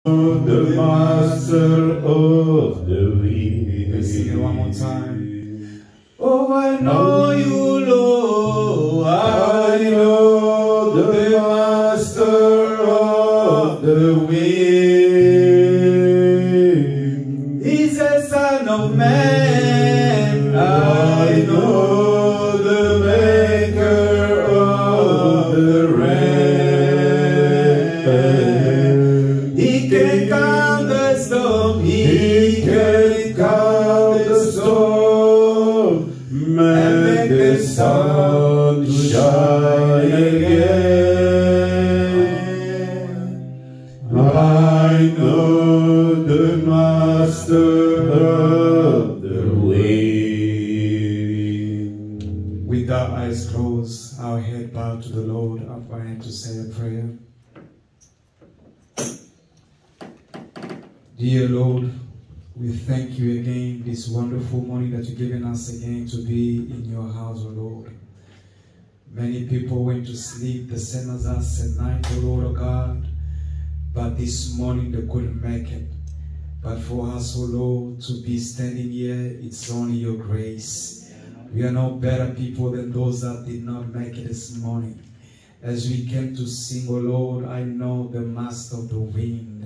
The master of the wind. Let's sing it one more time. Oh, I know you, Lord. I know the master of the wind. He's a son of man. I know the maker of the rain. He can calm the storm. He can calm the storm, make the sun to shine again. I know the master of the wind. With our eyes closed, our head bowed to the Lord, I'm going to say a prayer. Dear Lord, we thank you again this wonderful morning that you've given us again to be in your house, O Lord. Many people went to sleep the same as us at night, O Lord, O God, but this morning they couldn't make it. But for us, O Lord, to be standing here, it's only your grace. We are no better people than those that did not make it this morning. As we came to sing, O Lord, I know the master of the wind.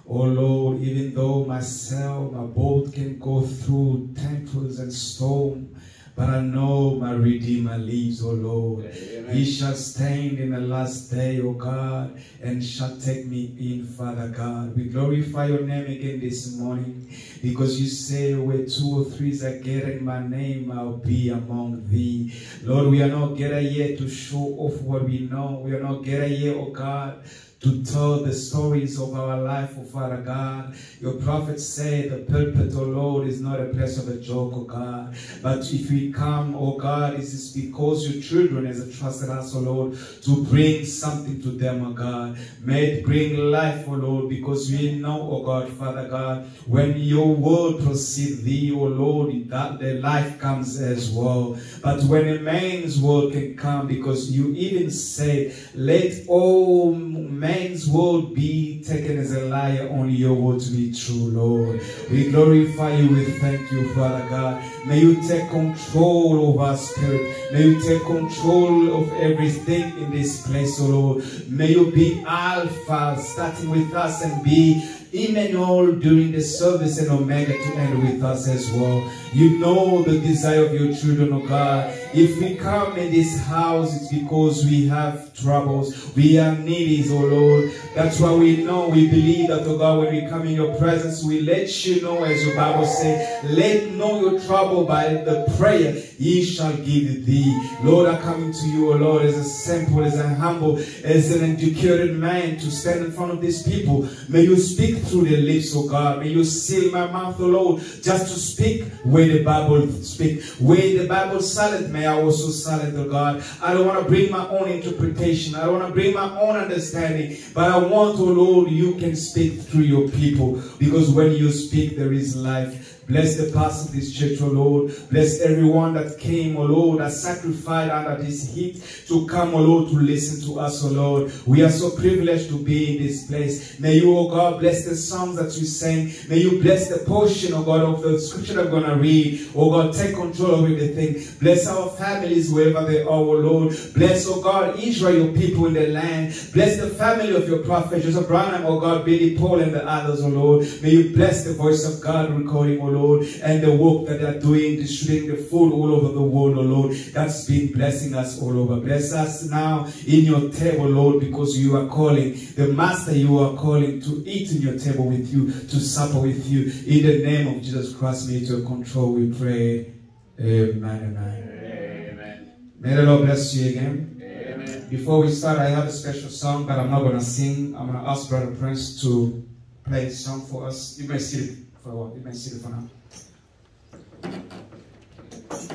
Oh Lord, even though myself, my boat can go through temples and storm, but I know my Redeemer lives, O Lord. Amen. He shall stand in the last day, O God, and shall take me in, Father God. We glorify your name again this morning, because you say where 2 or 3 are gathered in my name, I'll be among thee. Lord, we are not gathered here to show off what we know. We are not gathered here, O God, to tell the stories of our life, oh Father God. Your prophet said the pulpit, oh Lord, is not a place of a joke, oh God. But if we come, oh God, it is because your children has trusted us, oh Lord, to bring something to them, oh God. May it bring life, oh Lord, because we know, oh God, Father God, when your word proceeds thee, oh Lord, that the life comes as well. But when a man's word can come, because you even say, let all man's word be taken as a liar, only your word to be true, Lord. We glorify you, we thank you, Father God. May you take control of our spirit. May you take control of everything in this place, oh Lord. May you be Alpha, starting with us, and be Emmanuel during the service, and Omega to end with us as well. You know the desire of your children, oh God. If we come in this house, it's because we have troubles. We are needy, oh Lord. That's why we know, we believe that, oh God, when we come in your presence, we let you know, as your Bible says, let know your trouble by the prayer ye shall give thee. Lord, I come to you, oh Lord, as a simple, as a humble, as an educated man to stand in front of these people. May you speak through their lips, oh God. May you seal my mouth, oh Lord, just to speak where the Bible speaks. Where the Bible silent, may I also silent, oh God. I don't want to bring my own interpretation. I don't want to bring my own understanding. But I want, oh Lord, you can speak through your people. Because when you speak, there is life. Bless the pastor of this church, oh Lord. Bless everyone that came, oh Lord, that sacrificed under this heat to come, oh Lord, to listen to us, oh Lord. We are so privileged to be in this place. May you, oh God, bless the songs that we sang. May you bless the portion, oh God, of the scripture I'm going to read. Oh God, take control of everything. Bless our families wherever they are, oh Lord. Bless, oh God, Israel, your people in the land. Bless the family of your prophet, Joseph Branham, oh God, Billy Paul and the others, oh Lord. May you bless the voice of God recording, oh Lord, and the work that they are doing, distributing the food all over the world, oh Lord. That's been blessing us all over. Bless us now in your table, Lord, because you are calling, the Master you are calling to eat in your table with you, to supper with you. In the name of Jesus Christ, may you control, we pray. Amen. Amen. May the Lord bless you again. Amen. Before we start, I have a special song, but I'm not going to sing. I'm going to ask Brother Prince to play a song for us. You may sit it for a while. You may sit it for now.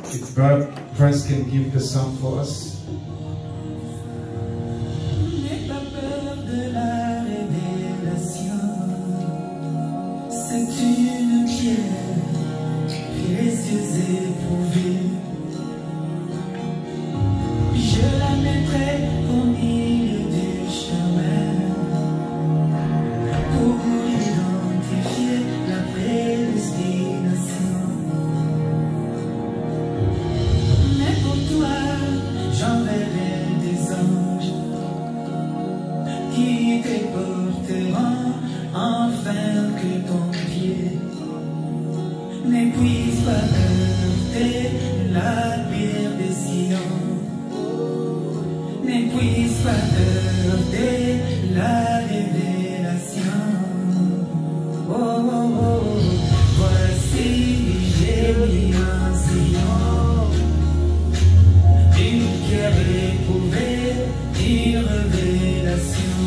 If Brother Prince can give the song for us. N'aie pas peur de la révélation. C'est une pierre précieuse éprouvée. Je la mettrai au milieu du chemin pour pas heurter la pierre des sillons, ne puisse pas heurter la révélation. Oh, oh, oh, voici j'ai mis un sillon, une pierre éprouvée, une révélation.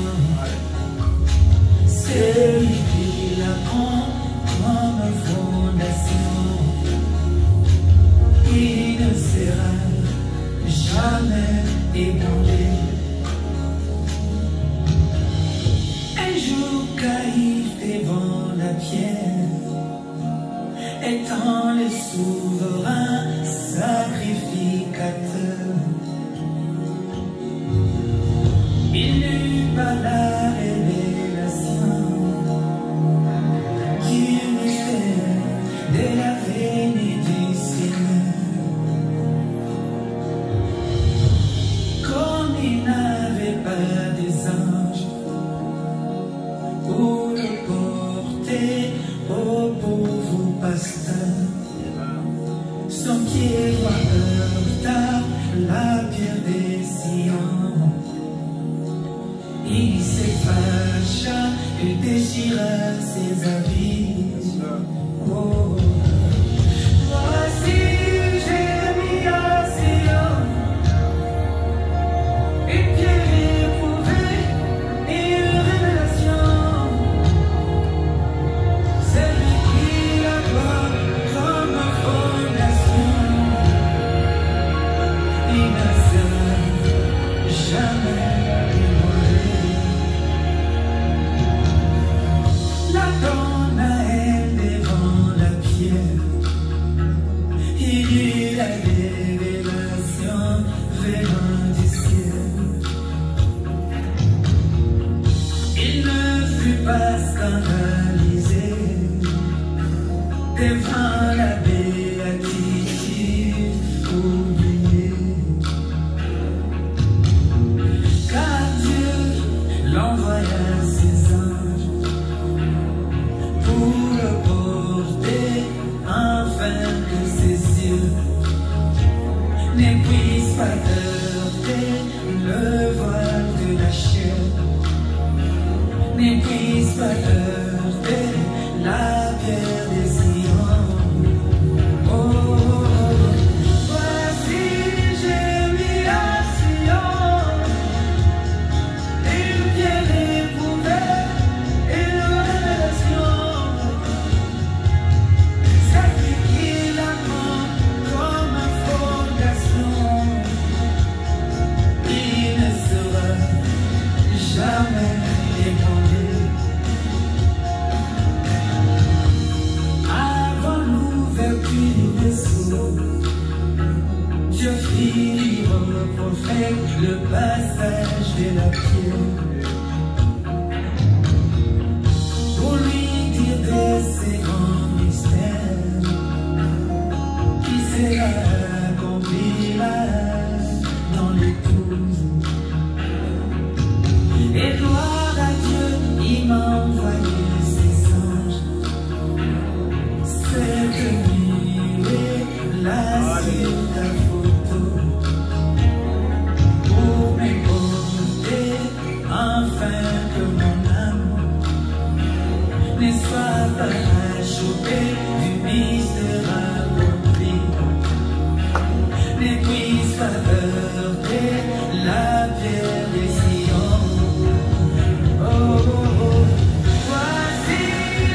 Celui qui la prend comme fondation, il ne sera jamais ébranlé. Un jour caïf devant la pierre, étant le souverain sacrificateur, il n'eut pas la révélation du mystère de la venue du Seigneur. Comme il n'avait pas des anges pour le porter au pauvre pasteur, son pied droit heurta la pierre des sillons. Il se fâcha et déchira ses habits. Oh, voici j'ai mis un sillon, une pierre éprouvée et une révélation. Celui qui la voit comme fondation, il ne sera jamais. La donne à elle devant la pierre, il eut la révélation venant du ciel. Il ne fut pas scandalisé devant la béatitude oubliée, car Dieu l'envoya ses anges pour le porter, afin que ses yeux ne puissent pas heurter le voile de la chair, ne puissent pas heurter la pierre des sillons. Oh, oh, oh, voici j'ai mis un sillon, une pierre éprouvée, une révélation. Celui qui la prend comme fondation, il ne sera jamais ébranlé. Avant l'ouverture du vaisseau, Dieu fit lire au prophète le passage de la pierre, pour lui dire de ces grands mystères qui sera accompli là dans l'épouse. Et gloire à Dieu, il m'a envoyé ses anges. Cette nuit, là sur ta photo, pour m'écouter, afin que mon âme ne soit pas achoppée du mystère accompli, ne puisse pas heurter la pierre des sillons. Oh, oh, oh, voici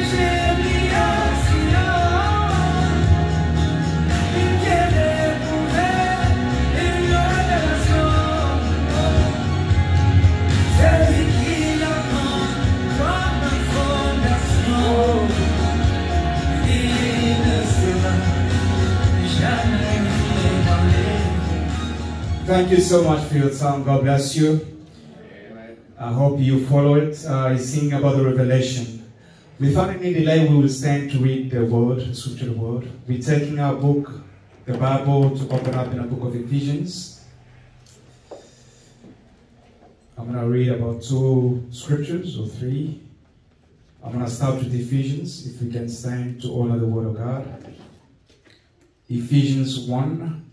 j'ai mis un sillon, une pierre éprouvée, une révélation. Celui qui la prend comme fondation, il ne sera jamais ébranlé. Thank you so much for your time. God bless you. I hope you follow it. It's singing about the revelation. Without any delay, we will stand to read the word, the scripture word. We're taking our book, the Bible, to open up in the book of Ephesians. I'm going to read about 2 scriptures or 3. I'm going to start with Ephesians, if we can stand to honor the word of God. Ephesians 1,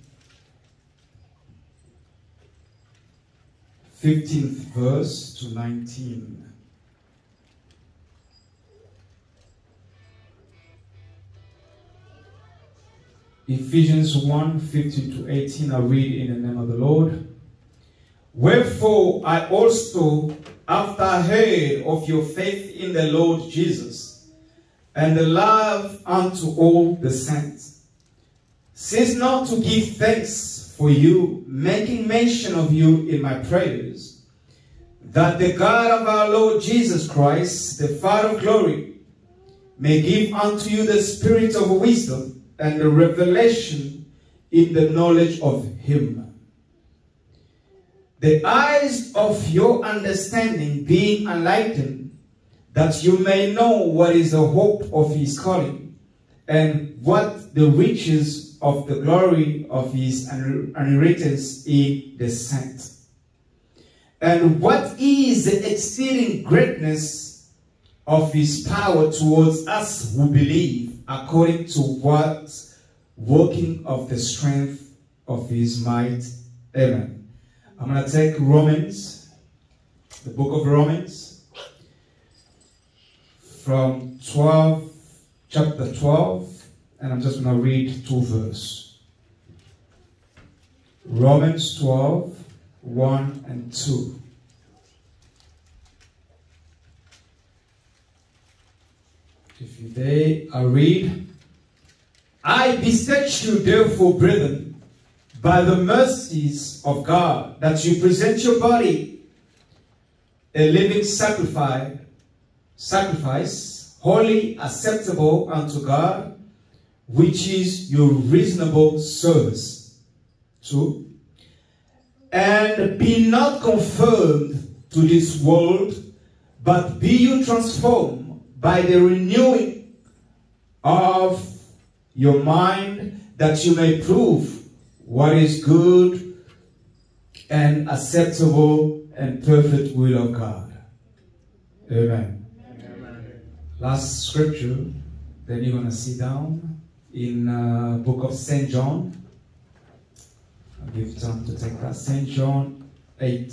15th verse to 19. Ephesians 1, 15 to 18, I read in the name of the Lord. Wherefore I also, after I heard of your faith in the Lord Jesus, and the love unto all the saints, cease not to give thanks for you, making mention of you in my prayers, that the God of our Lord Jesus Christ, the Father of glory, may give unto you the spirit of wisdom and the revelation in the knowledge of him. The eyes of your understanding being enlightened, that you may know what is the hope of his calling, and what the riches of the glory of his inheritance in the saints, and what is the exceeding greatness of his power towards us who believe, according to what working of the strength of his might. Amen. I'm going to take Romans, the book of Romans, from chapter 12, and I'm just going to read 2 verses. Romans 12, 1 and 2. If you there, I read, I beseech you, therefore, brethren, by the mercies of God, that you present your body a living sacrifice, wholly acceptable unto God, which is your reasonable service. 2. And be not conformed to this world, but be you transformed by the renewing of your mind, that you may prove what is good and acceptable and perfect will of God. Amen. Amen. Last scripture, then you're going to sit down in book of St. John. I'll give time to take that. St. John 8.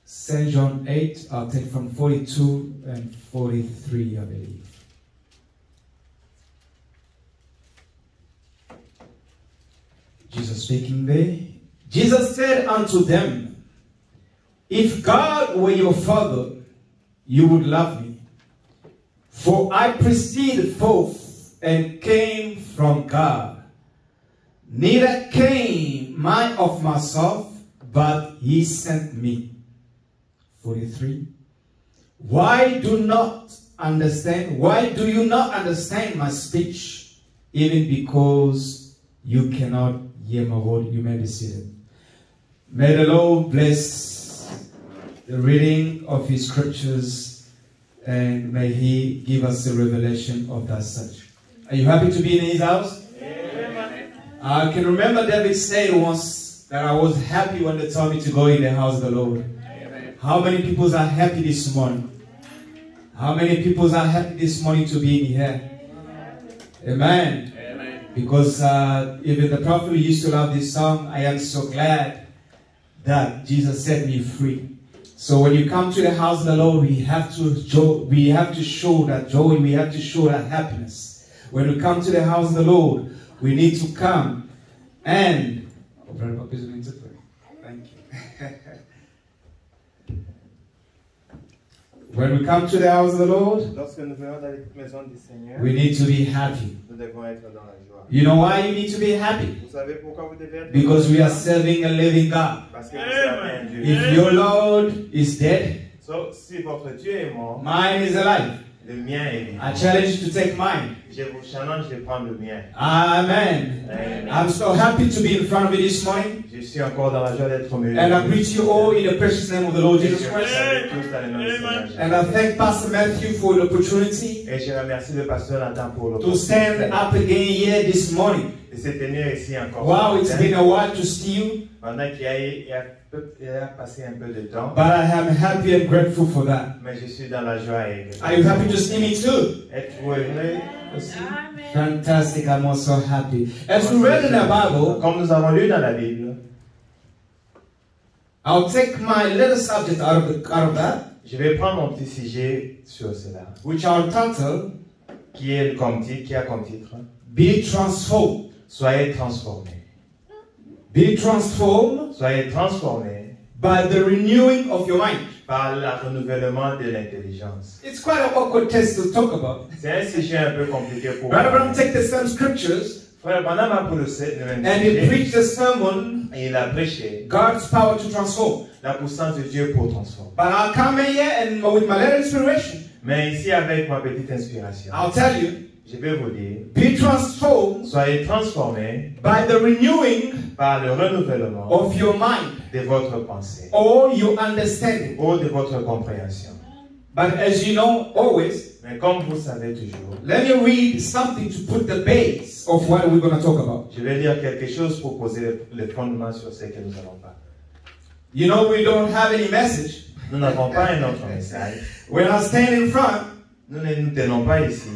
St. John 8, I'll take from 42 and 43, I believe. Jesus speaking there. Jesus said unto them, if God were your Father, you would love me. For I proceeded forth and came from God. Neither came I of myself, but he sent me. 43. Why do you not understand my speech, even because you cannot hear my word? You may be seated. May the Lord bless the reading of his scriptures, and may he give us a revelation of that such. Are you happy to be in his house? Amen. I can remember David said once that I was happy when they told me to go in the house of the Lord. How many people are happy this morning? How many people are happy this morning to be in here? Amen. Amen. Because even the prophet used to love this song, I am so glad that Jesus set me free. So when you come to the house of the Lord, we have to show that joy, we have to show that happiness. When we come to the house of the Lord, we need to come and... Thank you. When we come to the house of the Lord, we need to be happy. You know why you need to be happy? Because we are serving a living God. If your Lord is dead, mine is alive. Le mien est vivant. I challenge you to take mine. Je vous challenge de prendre le mien. Amen. Amen. I'm so happy to be in front of you this morning. Je suis encore dans la joie d'être au milieu. And I greet you all in the precious name of the Lord Jesus Je vous Christ. salue tous dans le nom du Seigneur Jésus. And I thank Pastor Matthew for the opportunity Et je remercie le pasteur Nathan pour to stand l'opportunité up again here this morning. de se tenir ici encore. Wow, it's been a while to see you, Pendant qu'il a passé un peu de temps, but I am happy and grateful for that. mais je suis dans la joie et Are you happy to see me too? êtes-vous heureux aussi? Fantastic, I'm also happy. As we read in the Bible, Comme nous avons lu dans la Bible, I'll take my little subject out of that, je vais prendre mon petit sujet sur cela, which I'll title, qui a comme titre, Be Transformed. Soyez transformés. Be transformed Soyez transformés by the renewing of your mind. par le renouvellement de l'intelligence. It's quite an awkward text to talk about. C'est un sujet un peu compliqué pour Brother moi. Branham take the same scriptures Frère Branham a pris le même and he sujet preached a sermon, et il a prêché God's power to transform. la puissance de Dieu pour transformer. But I'll come in here and with my little inspiration, Mais ici, avec ma petite inspiration, I'll tell you, je vais vous dire, be transformed soyez transformés by the renewing par le renouvellement of your mind de votre pensée or your understanding. ou de votre compréhension. But as you know, always, Mais comme vous savez toujours, let me read something to put the base of what we're going to talk about. je vais lire quelque chose pour poser le fondement sur ce que nous allons parler. You know, we don't have any message. Nous n'avons pas un autre message. When I stand in front Nous ne nous tenons pas ici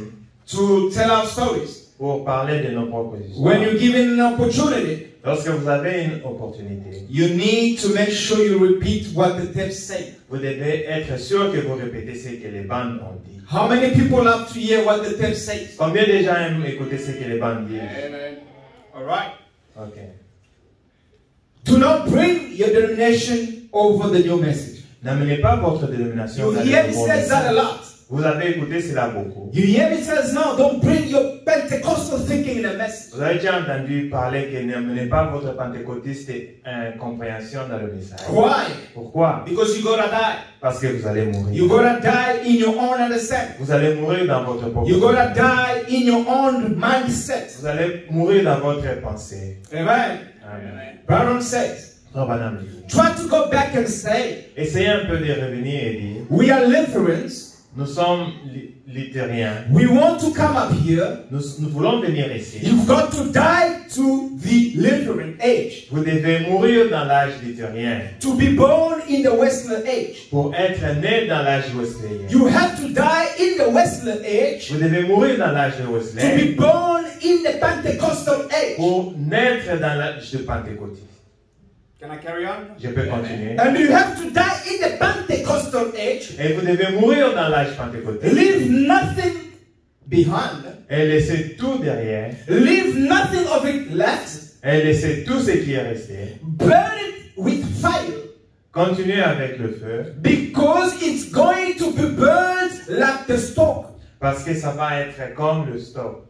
to tell our stories, pour parler de nos propres histoires. when you're given an opportunity, Lorsque vous avez une opportunité, you need to make sure you repeat what the text say. vous devez être sûr que vous répétez ce que les bandes ont dit. How many people love to hear what the text says? Combien de gens aiment écouter ce que les bandes disent? Amen. All right. Ok. Do not bring your denomination over the new message. N'amenez pas votre dénomination You dans hear le me nouveau say that a message. lot. Vous avez écouté cela beaucoup. You hear me says now, don't bring your Pentecostal thinking in a message. Vous avez déjà entendu parler que n'amenez pas votre pentecôtiste compréhension dans le message. Why? Pourquoi? Because you're gonna die. Parce que vous allez mourir. You're gonna die in your own understanding. Vous allez mourir dans votre propre. You're gonna die in your own mindset. Vous allez mourir dans votre pensée. Amen. Amen. Brown says, Frère Branham dit, try to go back and say, essayez un peu de revenir et dire, we are Lutherans. nous sommes luthériens. We want to come up here. Nous voulons venir ici. You've got to die to the Lutheran age. Vous devez mourir dans l'âge luthérien To be born in the Wesleyan age. pour être né dans l'âge wesleyen. You have to die in the Wesleyan age Vous devez mourir dans l'âge de to Wesleyan be born in the Pentecostal age. pour naître dans l'âge de Pentecôtiste. Can I carry on? Je peux continuer. And you have to die in the Pentecostal age. Et vous devez mourir dans l'âge pentecôtiste. Leave nothing behind. Et laisser tout derrière. Leave nothing of it left. Et laisser tout ce qui est resté. Burn it with fire. Continuez avec le feu. Because it's going to be burned like the stock. Parce que ça va être comme le stock.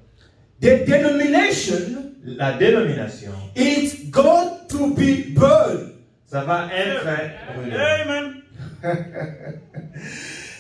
The denomination, La dénomination, it's got to be burned. ça va être brûlé. Amen.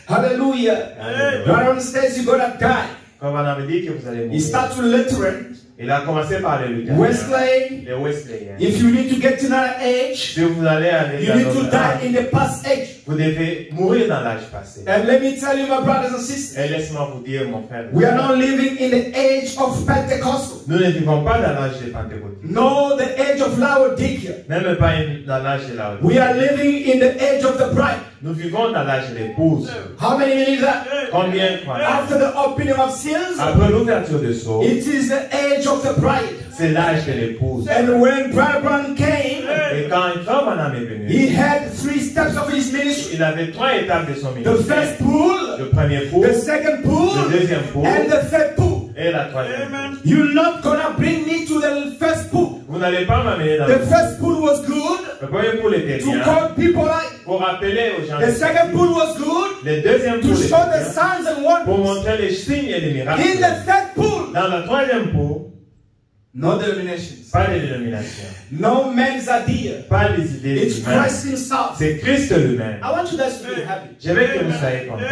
Hallelujah. Alléluia. Brown says you're gonna die. Comme on avait dit que vous allez He mourir. starts with Lutheran, Il a commencé par les luthériens. Wesleyan. Les Wesleyens. If you need to get to another age, Si vous allez aller you dans need to notre die âge, in the past age. vous devez mourir dans l'âge passé. And let me tell you, my brothers and sisters, Et laisse-moi vous dire, mon frère, we are not living in the age of Pentecostal, nous ne vivons pas dans l'âge des Pentecôtistes. nor the age of Laodicea. Même pas dans l'âge de la We are living in the age of the bride. Nous vivons dans l'âge de l'épouse. How many believe that? Combien croient? After the opening of seals, Après l'ouverture de sceaux, it is the age of the bride. c'est l'âge de l'épouse. And when Brother Brown came, Et quand Frère Branham est venu, he had 3 steps of his ministry. il avait 3 étapes de son The ministère. first pool, Le premier pool, the second pool, le deuxième pool and the third pool. et la troisième pool. You're not gonna bring me to the first pool. Vous n'allez pas m'amener dans The le pool. first pool was good Le premier pool était to bien call people out. pour rappeler aux gens. The second pool was good Le deuxième to pool show était the bien signs and pour wonders. montrer les signes et les miracles. In the third pool, Dans la troisième pool, no denominations, pas de dénomination, no man's idea. pas les idées It's humaines. Christ Himself. C'est Christ lui-même. I want you guys to be happy. Je veux que vous soyez contents.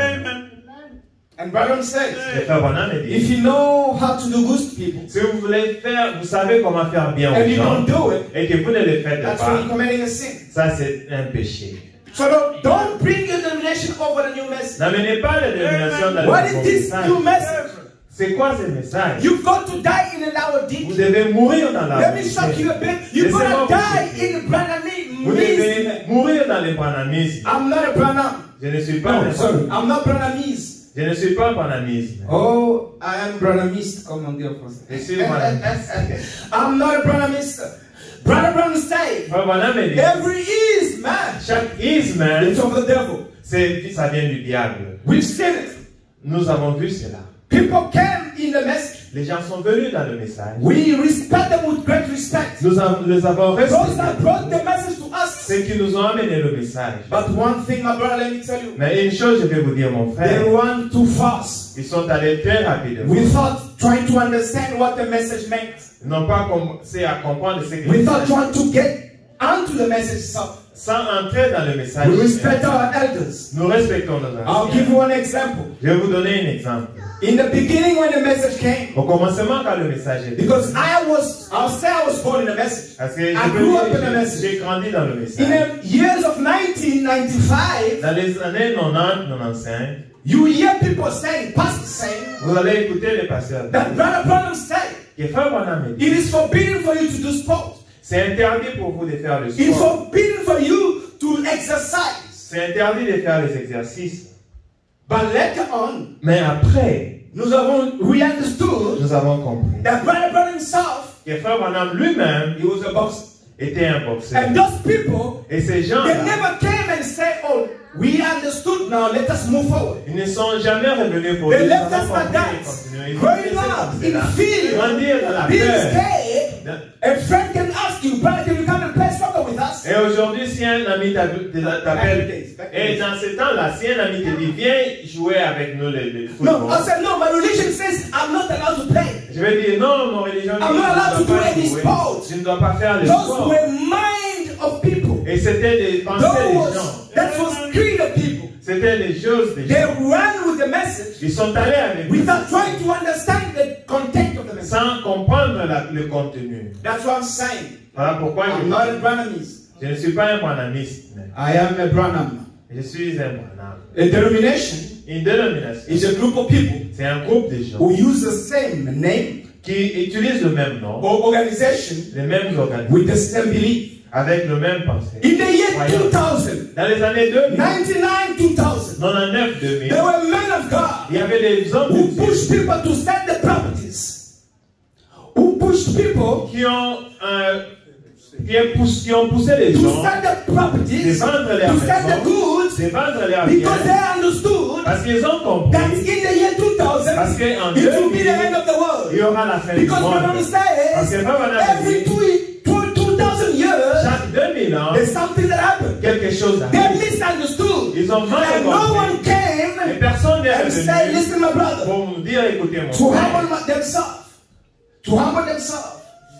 And Branham says, Le frère Branham dit, if you know how to do good to people, si vous voulez faire, vous savez comment faire bien and aux you gens, don't do it, et que vous ne le faites that's pas, when you're committing a sin. ça c'est un péché. So don't bring your denomination over the new message. N'amenez pas la dénomination dans What le is nouveau this message. new message? C'est quoi ce message? You've got to die in a Vous Laodicea. devez mourir dans la Let me shock you a bit. You're Laissez-moi going to vous die in Branhamism. Vous devez mourir dans le branhamisme. I'm not a Branham. Je ne suis pas No, sorry. I'm not Branhamese. Je ne suis pas branhamisme. Oh, I am Branhamiste, comme on dit en français. Je suis branhamiste. I'm not a Branhamiste. Brother Branham say, Frère Branham dit, every is man. chaque isme, It's of the devil. ça vient du diable. We've seen it. Nous avons vu cela. People came in the message. Les gens sont venus dans le message. We respect them with great respect. Nous les avons Those respectés. that brought the message to us. Ceux qui nous ont amené le message. But one thing, my brother, let me tell you. Mais une chose, je vais vous dire, mon They frère. run too fast. Ils sont allés très rapidement. Without trying to understand what the message meant. Ils n'ont pas commencé à comprendre ce que le Without message, trying to get onto the message itself. sans entrer dans le message. We respect our elders. Nous respectons nos I'll give anciens. you an example. Je vais vous donner un exemple. In the beginning, when the message came, Au commencement, quand le message est because I'll say I was born in a message. parce que I grew up in a message. j'ai grandi dans le In message. the years of 1995, Dans les années 90, 95, you hear people saying, pastors saying, vous allez écouter les pasteurs. that Brother Branham said, Que Frère Branham dit, it is forbidden for you to do sport. c'est interdit pour vous de faire le It is sport. forbidden for you to exercise. C'est interdit de faire les exercices. But later on, Mais après, we understood nous avons compris that Brother Branham himself, que Frère Branham lui-même he was a boxer. était un boxeur. And those people, Et ces they gens-là, never came and said, oh, we understood now, let us move forward. ils ne sont jamais revenus pour They dire, left nous us avons like compris that. et continuer. Ils ont Growing laissé up comme in cela. fear, Grandir dans la being peur. scared, a friend can ask you, brother, can you come and play soccer with us? Et aujourd'hui, si un ami t'appelle, et dans ce temps-là, si un ami te dit, viens jouer avec nous le No, football, I said, no, my religion says I'm not allowed to play. je vais dire, non, mon religion dit, I'm not allowed je to ne dois do pas any jouer. sport. Je ne dois pas faire le Those sport. were mind of people. Et c'était des pensées des gens. That was creed of people. C'était des choses des They gens. ran with the message Ils sont allés avec without trying to understand the content of the message. sans comprendre le contenu. That's what I'm saying. Voilà pourquoi I'm not a Branhamese. je ne suis pas un branhamiste. I am a Branham. Je suis un branham. A denomination Une dénomination, is a group of people c'est un groupe de gens who use the same name qui utilisent le même nom, or organization les mêmes organismes, with the same belief. avec le même pensée. In the year Croyance. 2000, Dans les années 2000, 99, 2000, 99, 2000, there were men of God il y avait des hommes who de Dieu pushed people to sell the properties, who pushed people qui ont poussé les to gens sell the de properties, vendre to leurs sell the maisons, goods, de vendre leurs because biens, they understood parce qu'ils ont that compris, in the year 2000, parce qu'en it will be 2000, the end of the il y world. aura la fin du Because Branham monde. Parce que says, Frère Branham every dit, 2,000 years, chaque 2000 ans, there's something that happened. quelque chose They arrive. misunderstood. Ils ont mal And no compris. one Et came personne n'est and said, revenu listen, my brother, pour me dire, écoutez mon to frère, humble themselves. To humble themselves.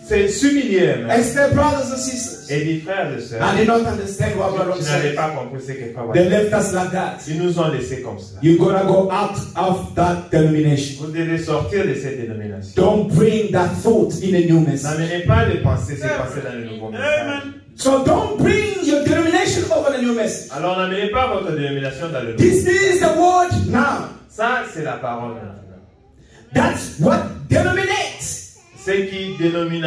c'est s'humilier And même. say, brothers and sisters, Et dit frères et sœurs, I did not understand what Branham je n'avais said. pas compris ce que Frère They Branham left us like that. Ils nous ont laissés comme ça. You're gonna go out of that denomination. Vous devez sortir de cette dénomination. Don't bring that thought in a new message. N'amenez pas de penser ces pensées dans le nouveau message. So don't bring your denomination over the new message. Alors n'amenez pas votre dénomination dans le nouveau This message. is the word now. Ça, c'est la parole maintenant. That's what denominates. C'est qui dénomine.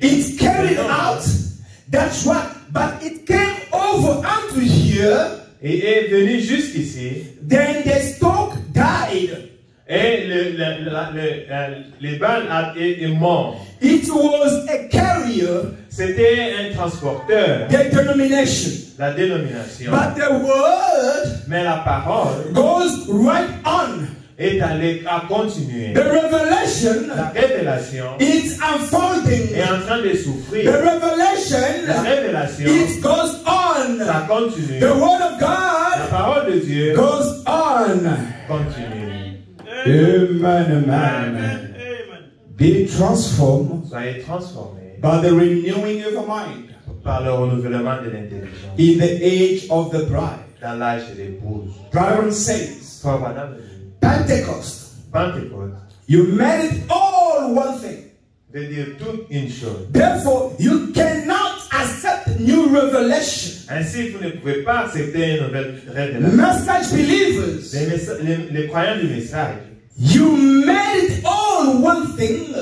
It's carried out. That's what. But it came over unto here. Et est venu jusqu'ici. Then the stock died. Et les balles est mort. It was a carrier. C'était un transporteur. The denomination. La dénomination. But the word Mais la parole goes right on. est allée à continuer. The revelation La révélation is unfolding. est en train de The souffrir. revelation La révélation, it goes on. ça continue. The word of La God parole de Dieu goes on. continue. Amen, amen. Be transformed Soyez transformés by the renewing of your mind par le renouvellement de l'intelligence in the age of the bride. dans l'âge de l'épouse. Byron says Frère Branham dit, Pentecost. Pentecôte, You made it all one thing. de dire toute une chose. Therefore, you cannot accept new revelation. Ainsi, vous ne pouvez pas accepter une nouvelle révélation. Message believers, Les croyants du message, you made it all one thing.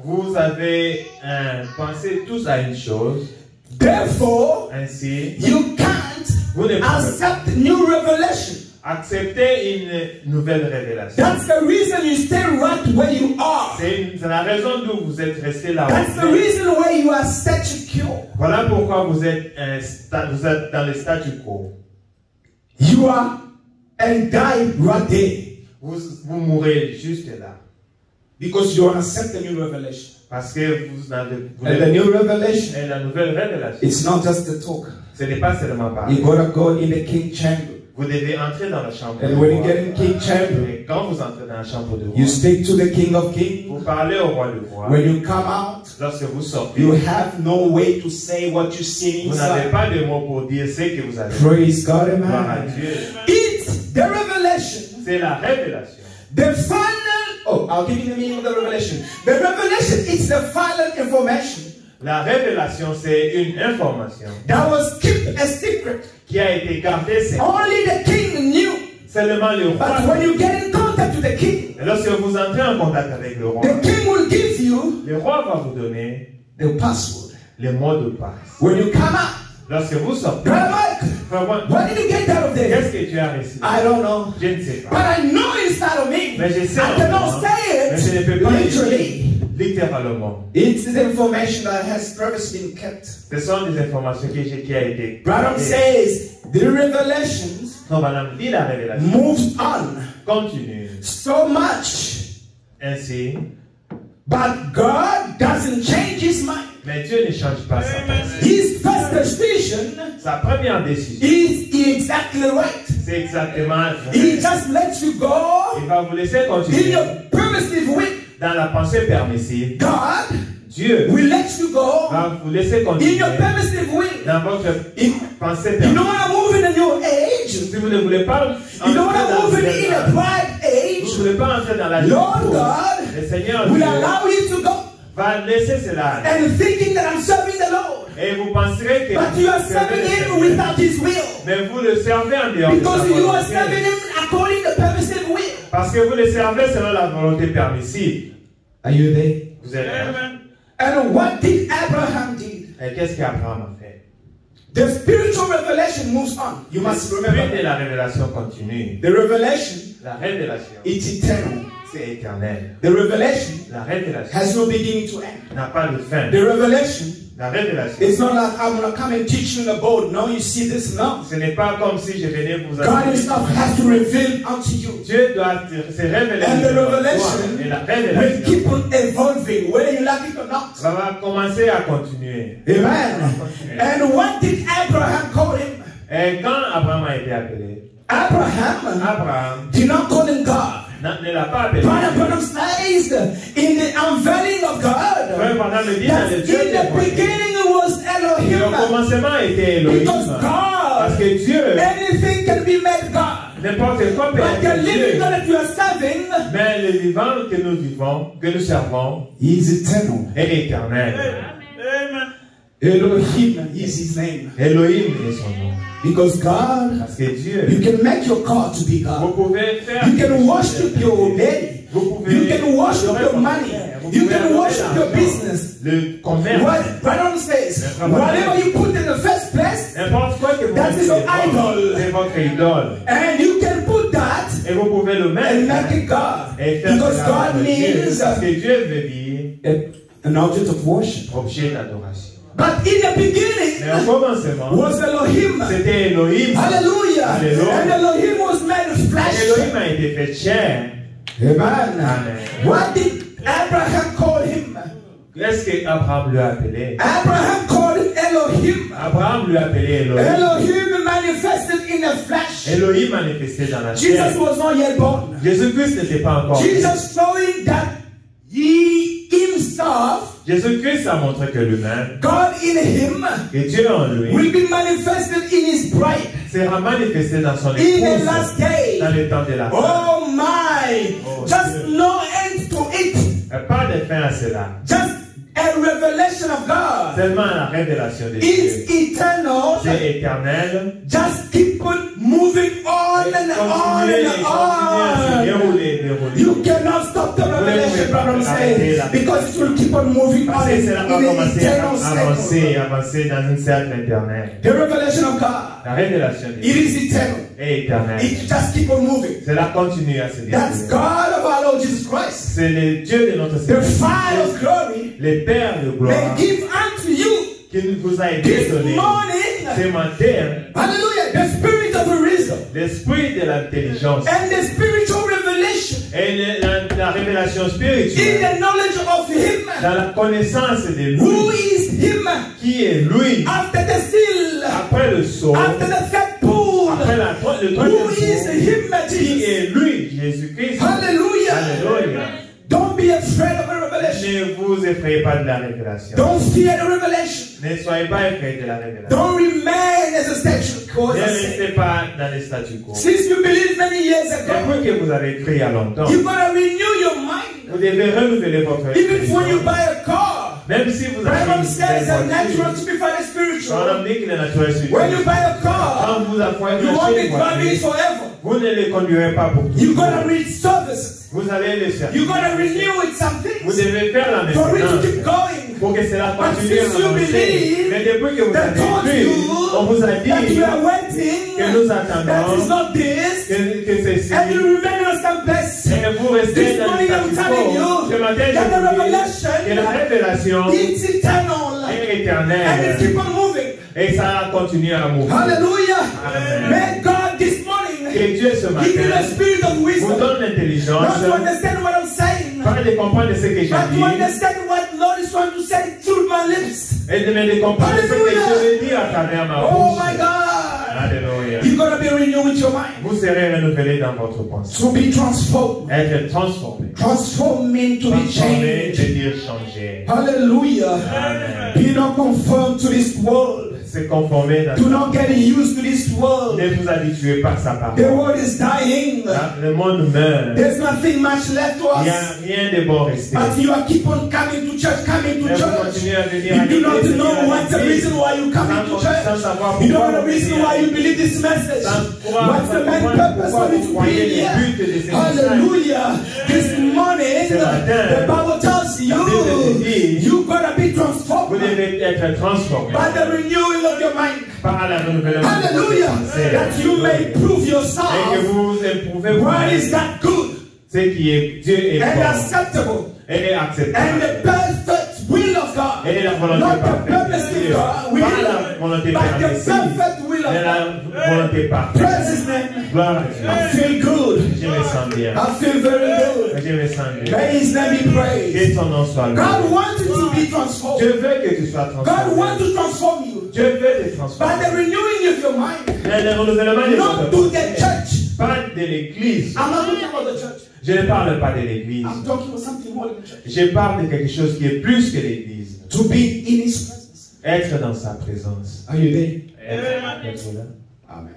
vous avez pensé tous à une chose. Therefore, Ainsi, you can't vous ne pouvez pas accept new revelation. accepter une nouvelle révélation. That's the reason you stay right where you are. C'est la raison d'où vous êtes resté là. That's the reason why you are statu quo. Voilà pourquoi vous êtes dans le statu quo. You are and die right there. Vous mourrez juste là. Because you don't accept the new revelation. Parce que vous And the new revelation, et la nouvelle révélation, it's not just the talk. ce n'est pas seulement parler. You gotta go in the king chamber. Vous devez entrer dans la chambre de And when you roi. get in king chamber, Et quand vous entrez dans la chambre de roi, you speak to the king of kings. vous parlez au roi du roi. When you come out, Lorsque vous sortez, you have no way to say what you see vous n'avez inside. pas de mots pour dire ce que vous avez. Praise God, Gloire à amen. Dieu. It's the revelation. C'est la révélation. The final, I'll give you the meaning of the revelation. The revelation is the final information La révélation, c'est une information that was kept a secret. qui a été gardée secrète. Only the king knew. Seulement le But roi. when you get in contact with the king, Et lorsque vous entrez en contact avec le roi, the king will give you le roi va vous donner the password. les mots de passe. When you come out, Lorsque vous sortez, Brother Mike, vraiment, what did you get out of there? qu'est-ce que tu as reçu? I don't know. Je ne sais But pas. I know inside of me. Mais je sais I en cannot moi, say mais je ne peux it pas le literally. dire littéralement. It's the information that has previously been kept. Ce sont des informations qui a été. Branham says the revelations Donc, madame dit la révélation. moves on Continue. so much, Ainsi, but God doesn't change his mind. mais Dieu ne change pas sa pensée. His first decision Sa première décision, is exactly right. c'est exactement. He just lets you go Il va vous laisser in continuer your permissive way. dans la pensée permissive. God Dieu will let you go va vous laisser in continuer your permissive way. dans votre pensée You permissive. don't want to move in a new age. Si vous ne voulez pas You don't want entrer to dans move in le- a pride vous age. ne voulez pas entrer dans la Lord lutte. God Le Seigneur will Dieu allow you to go va laisser cela. and thinking that I'm serving the Lord. Et vous penserez que But you are vous servez serving le him Seigneur. without his will. Mais vous le servez en dehors de sa Because you are serving volonté. him according to permissive will. Parce que vous le servez selon la volonté permissive. Are you there? Vous êtes là. And what did Abraham do? Et qu'est-ce qu'Abraham a fait? The spiritual revelation moves on. You must L'esprit remember. de la révélation continue. The revelation La révélation, is eternal. c'est éternel. The revelation La révélation has no beginning to end. n'a pas de fin. The revelation La révélation, is not like I'm going to come and teach you in the boat. No, you see this now. ce n'est pas comme si je venais vous God annoncer. himself has to reveal unto you. Dieu doit se révéler. And the devant toi. revelation Et la will révélation keep on evolving, whether you like it or not. ça va commencer à continuer. Amen. And what did Abraham call him? Et quand Abraham a été appelé, Abraham did not call him God. ne l'a pas appelé. Branham says in the unveiling of God Frère Branham le dit dans that le in Dieu des the rois. beginning was Le Elohim. commencement était Elohim. Because Parce God, que Dieu, anything can be made God. n'importe quoi peut But the être living Dieu. God that you are serving Mais le vivant que nous vivons, que nous servons, is eternal. est éternel. Elohim is his name. Elohim est son nom. Because God, Parce que Dieu, you can make your God to be vous God. pouvez faire. You can worship your daddy. Vous pouvez. You can worship adorer your votre money. père. Vous You pouvez can adorer worship your l'argent, business. Le commerce. What Branham says, whatever you put in the first place, N'importe quoi que vous That mettez is your devant, idol. c'est votre idole. and you can put that Et vous pouvez le and mettre make it God. et faire Because cela God avec Dieu. means Parce que Dieu veut dire an object of worship. objet d'adoration. But in the beginning Mais au commencement, was Elohim. c'était Elohim. Hallelujah. Hallelujah. And Elohim was made flesh. Elohim a été fait chair. Amen. Amen. What did Abraham call him? Qu'est-ce qu'Abraham lui a appelé? Abraham called him Elohim. Abraham lui a appelé Elohim. Elohim manifested in the flesh. Elohim manifesté dans la Jesus chair. was not yet born. Jésus-Christ n'était pas encore né. Jesus showing that he himself, Jésus-Christ a montré que lui-même, God in him, que Dieu en lui, will be manifested in his bride sera manifesté dans son in the épouse last day. dans le temps de la fin. Oh my! die. Just no end to it. Pas de fin à cela. Just a revelation of God. Seulement la révélation de It's Dieu. eternal. C'est éternel. Just keep on moving on and on and on. You cannot stop the revelation, brother, says, because it will keep on moving on in an eternal state. Avancer dans une cercle éternelle. The revelation of God. La révélation de It Dieu is eternal. est éternelle. It just keep on moving. Cela continue à se That's dérouler. God of our Lord Jesus Christ. C'est le Dieu de notre The Seigneur. fire of glory Le Père de may gloire give unto you qui vous a été this donné morning. ce matin Hallelujah. The spirit of wisdom l'esprit de l'intelligence and the spiritual revelation et la révélation in spirituelle the knowledge of Him. dans la connaissance de Who lui, is Him? qui est lui, After the seal. après le sceau, After the third pool. après le Who troisième is sceau, Him, qui Jesus? est lui, Jésus-Christ. Hallelujah. Alléluia. Don't be afraid of a revelation. Ne vous effrayez pas de la révélation. Don't fear the revelation. Ne soyez pas effrayés de la révélation. Don't remain as a statue. Ne restez pas dans les statu quo. Since you believed many years ago, Depuis que vous avez cru il y a longtemps, you're going to renew your mind. vous devez renouveler votre Even when you esprit. buy a car, Même si vous avez Bible une says belle that natural voiture, to be very on spiritual. dit qu'il est naturel When you spirituel. buy a car, Quand vous avez you won't acheté be une driving it voiture, forever. vous ne les conduirez pas pour You're toujours. going to read services. Vous allez les faire. You're going to renew it some Vous things devez faire la for it to maintenance keep going. pour que cela But continue à since you avancer. believe, Mais depuis que vous They avez told cru, on you vous a that dit you are waiting, que nous that is attendons not this, que ceci. and you remain in some place. Et vous restez This dans le morning I'm statu telling quo. you Ce matin, that the je vous dis revelation que la révélation it's eternal est and it éternelle. keep on moving. Et ça continue à mourir. Hallelujah. Amen. May God this morning Que Dieu ce give you the matin spirit of vous wisdom, donne l'intelligence, not to understand what I'm saying, pas de comprendre ce que j'ai but to dit, understand what Lord is trying to say through my lips. et de comprendre ce que je veux dire à travers ma Oh bouche. my God. Alléluia. You're going to be renewed with your mind. Vous serez renouvelés dans votre pensée. To be transformed. Être transformé. Transform means to be Transformé changed. veut dire changer. Hallelujah. Amen. Be not conformed to this world. Se conformer dans Do not get used to this world. Ne vous habituez pas à sa The parole. world is dying. Le monde meurt. There's nothing much left to Il n'y a us. rien de bon resté. But you are keep on coming to church, coming to Mais vous church. continuez à venir à You do not l'église, know venir à what's the l'église, reason why you coming to sans church. savoir You don't pourquoi know the vous reason venez. why you believe this message. What's the main purpose for you to be here? Hallelujah. This morning, the Bible tells you, you're going to be Vous transformed devez être transformé by the renewing of your mind. par la renouvellement de votre Hallelujah. pensée. That you may prove Et que yourself vous éprouvez what is that good ce qui est Dieu est and bon acceptable et and acceptable. the perfect will of God. Et la volonté Not the parfaite purpose de of Dieu. God, will, Pas la volonté but the permissive, perfect will of mais God. la volonté parfaite. Praise His name. Gloire à I Dieu. feel good. Je me sens bien. I feel very good. Je me sens bien. May His name be praised. Que son nom soit loué. God wants you to be transformed. Dieu veut que tu sois God transformé. wants to transform you Dieu veut te by transformer. the renewing of your mind. Mais le renouvellement de Not votre to pensée, the church. pas de l'église. I'm not talking about the church. Je ne parle pas de l'église. I'm talking about something more than the church. Je parle de quelque chose qui est plus que l'église. To be in His presence. Être dans sa présence. Are you there? Être là. Amen.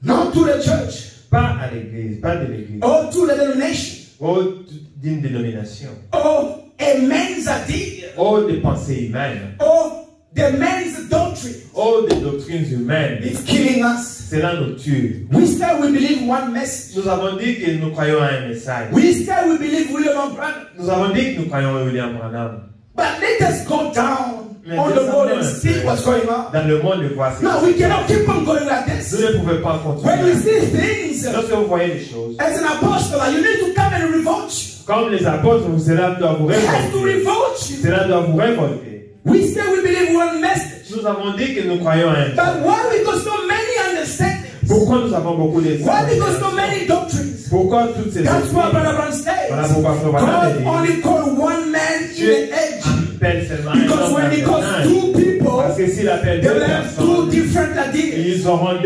Not to the church. Pas à l'église, pas de l'église. Or to the denomination. Ou d'une dénomination. Or a man's idea. Ou des pensées humaines. Or the man's doctrine. Ou des doctrines humaines. It's killing us. Cela nous tue. We say we believe one message. Nous avons dit que nous croyons à un message. We say we believe William Branham. Nous avons dit que nous croyons à William Branham. But let us go down Mais on the road and see what's going on. dans le monde de voir ce No, we cannot keep on going like Vous this. ne pouvez pas When we continuer. see things, Lorsque vous voyez les choses, as an apostle, you need to come and revolt you. comme les apôtres, cela doit vous We have to révolter. revolt you. Cela doit vous révolter. We say we believe one message. Nous avons dit que nous croyons à un message. But why we got so many understandings? Pourquoi nous avons beaucoup de Why we got so many doctrines? Pourquoi toutes ces That's why Brother doctrines? Branham says, Voilà pourquoi Frère Branham God dit, only called one man in Dieu an age. appelle seulement un Because homme when he calls personnage. two people, Parce que s'il appelle they deux will have two personnes, different ideas. ils auront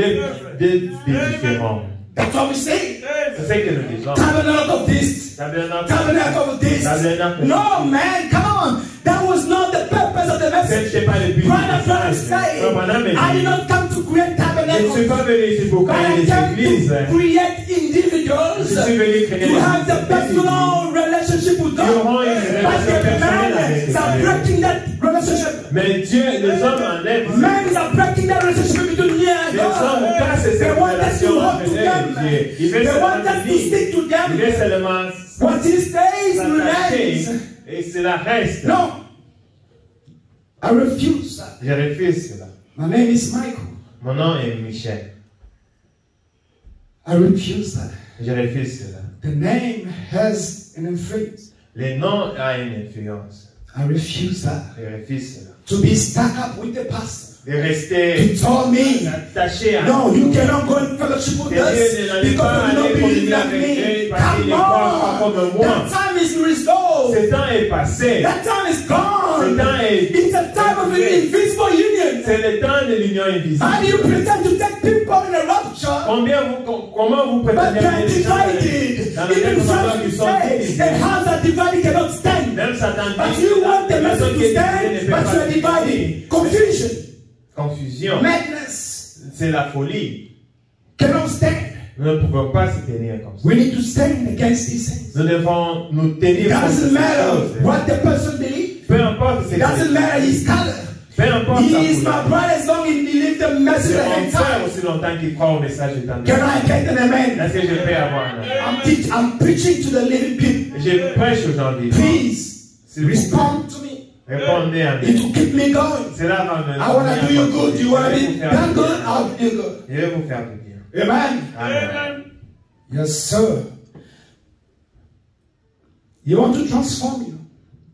des différents. That's what we say. C'est ce que nous disons. Tabernacle of this. Tabernacle. Tabernacle of this. Tabernacle. No, man, come on. That was not the purpose of the Ce message. n'était pas le but. Brother Branham said, Frère Branham I dit, did not come to create je ne suis tabernacles, pas venu ici pour but créer I des came églises, to create individual miracles, to have the personal relationship with God. But the men are breaking that relationship. Mais Dieu, les hommes enlèvent. Men are breaking that relationship between me and God. They want us to hold to them. They want us to stick to them. What he says remains. Et cela reste. No. I refuse that. Je refuse cela. My name is Michael. Mon nom est Michel. I refuse that. Je refuse cela. The name has an influence. Le nom a une influence. I refuse that. Je refuse cela. To be stuck up with the pastor. De rester attaché à no, you cannot go in fellowship with us because you don't believe like me. Come on. That time is resolved. Ce temps est passé. That time is gone. Ce temps est... It's a time of invisible union. C'est le temps de l'union invisible. How do you pretend to take people in a rapture? Comment vous prétendez but divided. Even Francis said a house that divided cannot stand. But you want the message to stand, but you are divided. Confusion. Confusion. Madness. C'est la folie. Cannot stand. Nous ne pouvons pas se tenir comme ça. We need to stand against these things. Nous devons nous tenir contre ces choses. Doesn't matter what the person believes. Peu importe ce doesn't matter his color. Peu importe he is my brother as long as he believes the message at time. Aussi longtemps qu'il croit au message de ta Can I get an amen? Est-ce que je peux avoir un amen? I'm preaching to the living people. Je prêche aux gens vivants. Please respond to me. Répondez à it will keep me going. I want to do you good. You want to be done good? I'll do you good. Je vais vous faire du bien. Amen. Amen. Yes, sir. You want to transform you.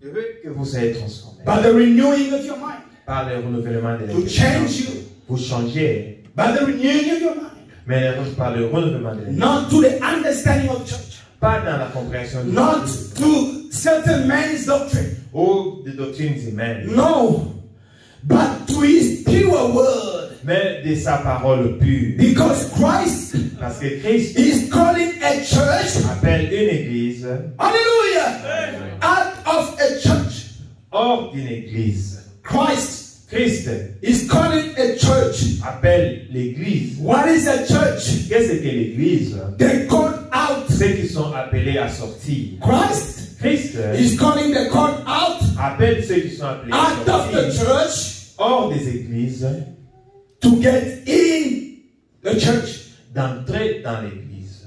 Je veux que vous soyez transformés. By the renewing of your mind. Par le renouvellement de to change you. Vous changez. By the renewing of your mind. Mais par le renouvellement de not to the understanding of church. Pas dans la compréhension de not to certain man's doctrine. Ou de doctrines humaines. No. But to his pure word. Mais de sa parole pure. Because Christ parce que Christ is calling a church. Appelle une église. Hallelujah. Out of a church. Hors d'une église. Christ is calling a church. Appelle l'église. What is a church? Qu'est-ce que l'église? They call out. Ceux qui sont appelés à sortir. Christ is calling the called out. Appelle ceux qui sont appelés à sortir. Out of the church. Hors des églises. To get in the church. D'entrer dans l'église.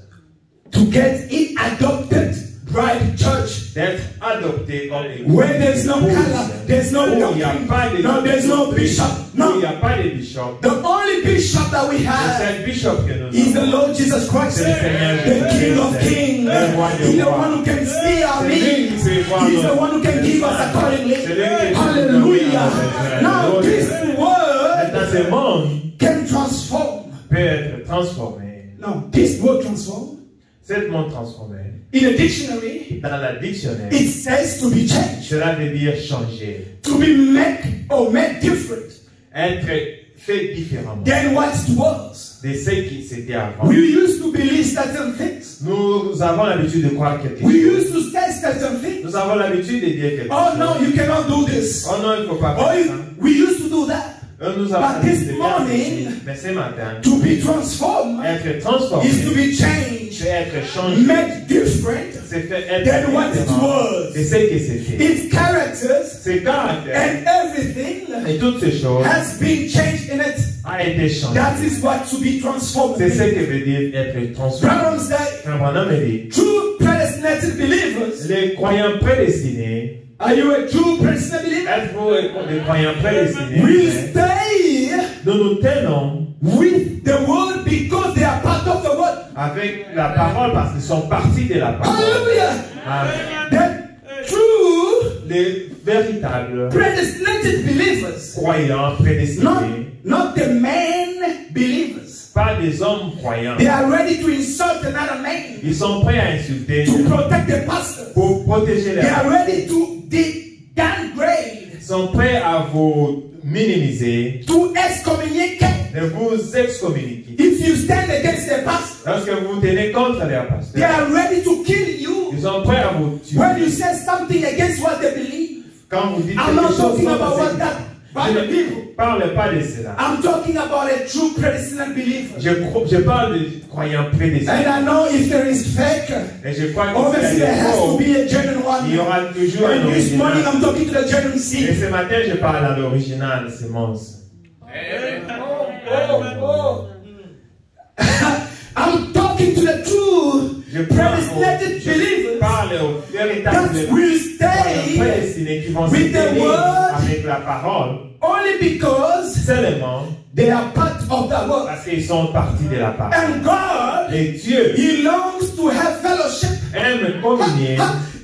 To get in adopted bride church. D'être adopté comme église. Where there's no color, there's no doctrine, no, there's no bishop. No, il n'y a pas de bishop. The only bishop that we have is the Lord Jesus Christ, the King of Kings. He's the one who can see our needs. He's the one who can give us accordingly. Hallelujah. Now this word can transform. Peut être transformé. No, this word transform. Cette monde transformé. In a dictionary, dans la dictionnaire, it says to be changed. Cela veut dire changer. To be made different. Être fait différemment. Then what it was. De ce qui c'était avant. We used to believe certain things. Nous avons l'habitude de croire quelque chose. We used to say certain things. Nous avons l'habitude de dire quelque chose. Oh no, you cannot do this. Oh non, il ne faut pas faire ça. We used to do that. Nous avons but this morning, mais ce matin, to be transformed, être transformé, is to be changed, c'est être changé, made different, c'est fait être than what it was. C'est ce que c'était. Its characters, ses caractères, and everything, et toutes ces choses, has been changed in it. A été changé. That is what to be transformed. C'est ce que veut dire être transformé. Branham dit, true predestinated believers, les croyants prédestinés. Are you a true predestinated believer? Êtes-vous des croyants prédestinés? We stay. Nous nous tenons with the word because they are part of the word. Avec la parole parce qu'ils sont partis de la parole. Hallelujah. Amen. The true, les véritables predestinated believers, croyants prédestinés, not the men believers. Pas des hommes croyants. They are ready to insult another man. Ils sont prêts à insulter. To protect the pastor. Pour protéger les. They are ready to downgrade. Ils sont prêts à vous minimiser. To excommunicate. De vous excommuniquer. If you stand against the pastor. Lorsque vous tenez contre les pasteurs. They are ready to kill you. Ils sont prêts à vous tuer. When you say something against what they believe. Quand vous dites I'm not talking about what that by the people. Je ne parle pas de cela. I'm talking about a true predestined believer. Je parle de croyants prédestinés. And I know if there is fake, Et je crois obviously there has to be a genuine one. il y aura toujours un And this morning original. I'm talking to the genuine Et seed. ce matin, je parle à l'original sémence. I'm talking to the true Je predestinated believers parle aux véritables that will stay prédestinés qui vont se with the tenir word avec la parole only because seulement they are part of the word. parce qu'ils sont partie de la parole. And God, Et Dieu He longs to have fellowship. aime communier.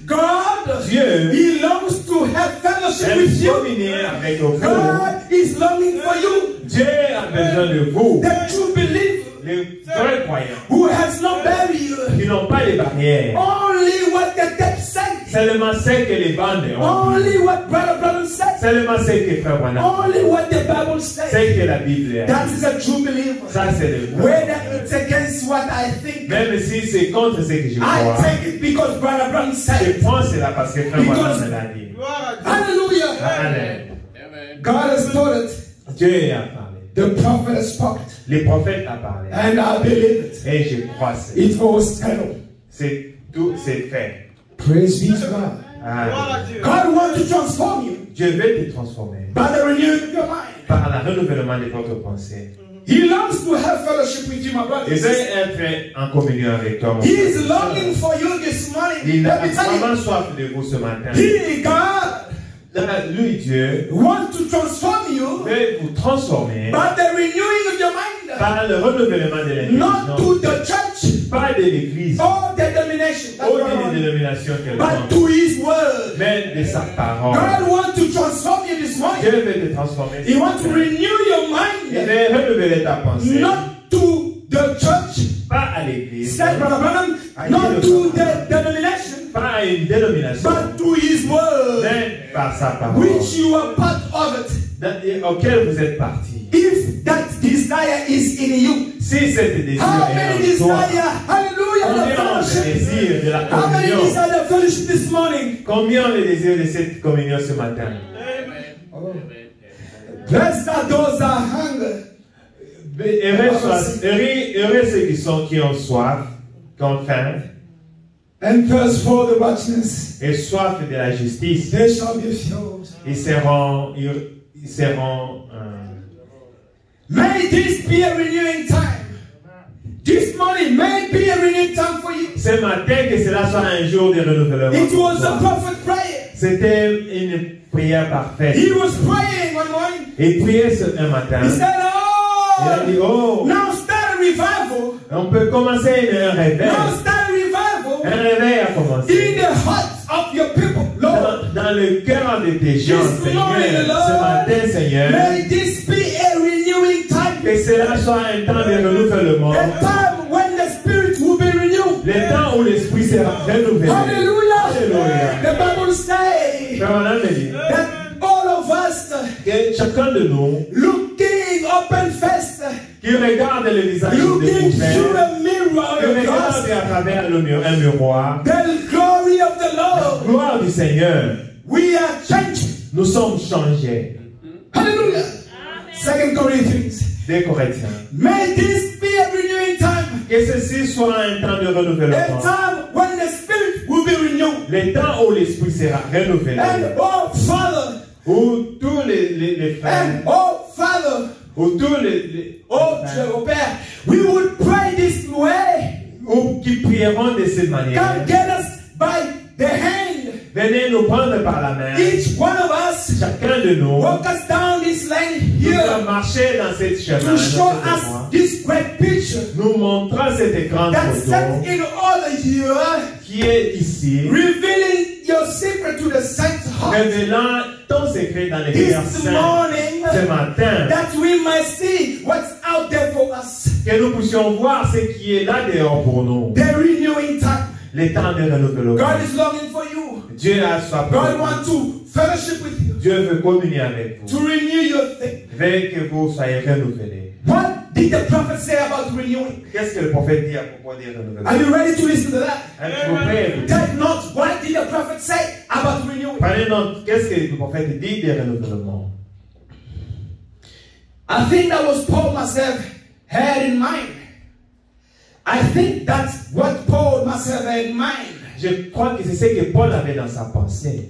God, Dieu He longs to have fellowship aime with you. communier avec vous. God is longing for you. Dieu a besoin de vous. The true believer Les vrais croyants who has no barrier. qui n'ont pas les barrières. Only what the text says. Seulement ce que les bandes ont. Only what Brother Branham says. Seulement ce que Frère Branham. Only what the Bible says. Ce que la Bible That dit. is a true believer. Ça c'est le vrai. Whether it's against what I think, Même si c'est contre ce que je I crois. take it because Brother Branham said Je it. prends cela parce que Frère Branham me l'a dit. Hallelujah. Amen. God has taught it. Dieu a parlé. The prophet has spoken. Les prophètes ont parlé. And I believe it. Et je crois que It was settled. c'est tout c'est fait. Praise be to God. Amen. God wants to transform you Dieu veut te transformer by the renewing of your mind. par le renouvellement de votre pensée. He longs to have fellowship with you, my brother. Il veut être en communion avec toi. Mon He frère. is longing for you this morning. Il a Let me tell you, vraiment soif de vous ce matin. He, God, Lui, Dieu, wants to transform you veut vous transformer by the renewing of your mind. par le renouvellement de Not l'intelligence. to the church Pas de l'église, or the denomination, ou des dénominations but quelconques, to His word. mais de sa parole. God wants to transform you this morning. Dieu veut te transformer. He wants to renew your Il mind, veut renouveler ta pensée. not to the church, Pas à l'église, said Brother Branham, not to the denomination, pas à une dénomination, but to His word, mais par sa parole, which you are part of it. auquel vous êtes partis. If that desire is in you, Si cet désir how est many en toi, desire, hallelujah, the combien ont le fellowship? désir de la How many communion? desire the fellowship this morning? Combien ont le désir de cette communion ce matin? Blessed are those that hunger. Heureux ceux qui ont soif, qui ont faim, And thirst for the righteousness, et soif de la justice. they shall be filled. Ils seront May this be a renewing time. This morning may be a renewing time for you. ce matin, que cela soit un jour de renouvellement. It pour was toi. a perfect prayer. C'était une prière parfaite. He was praying one morning. Il priait un matin. He said, Il a dit, oh, oh, now start a revival. on peut commencer un réveil. Now start a revival Un réveil a commencé. in the hearts of your people, Lord. Dans le cœur de tes gens, This Seigneur. morning, Ce Lord, matin, Seigneur. may this be a renewing time. Que cela soit un temps de renouvellement. A time when the Spirit will be renewed. Le temps où l'esprit sera renouvelé. Hallelujah. Alléluia. The Bible says Frère Branham dit that all of us que chacun de nous looking open faced, qui regarde le visage de looking through vous-même, a mirror, qui regarde à travers un miroir, the glory of the Lord, gloire du Seigneur, we are changed. nous sommes changés. Hallelujah. 2 Corinthians. Des Corinthiens. May this be a renewing time. Que ceci soit un temps de A renouvellement. time when the Spirit will be renewed. Le temps où l'esprit sera renouvelé. And oh Father, Où tous les frères, and oh Father, où tous les oh Jehovah, we would pray this way. ou qui prieront de cette manière. Come get us by the hand. Venez nous prendre par la main. Each one of us, Chacun de nous, walk us down this lane nous allons here marcher dans cette chemin, to dans show cette us voie. this great picture Nous montrons cette grande that's set photo in order here, qui est ici, revealing your secret to the saints' heart. révélant ton secret dans les cœurs This saints morning, ce matin, that we might see what's out there for us. que nous puissions voir ce qui est là dehors pour nous. The renewing time. Les temps de renouvellement. God is longing for you. Dieu a soif pour God vous. wants to fellowship with you, Dieu veut communier avec to vous. renew your thing. Veut que vous soyez renouvelés. What did the prophet say about renewing? Qu'est-ce que le prophète dit à propos des renouvellements? Are you ready to listen to that? Êtes-vous prêts? Take note. What did the prophet say about renewing? Prenez note. Qu'est-ce que le prophète dit des renouvellements? I think that was Paul myself had in mind. I think that's what Paul myself had in mind. Je crois que c'est ce que Paul avait dans sa pensée.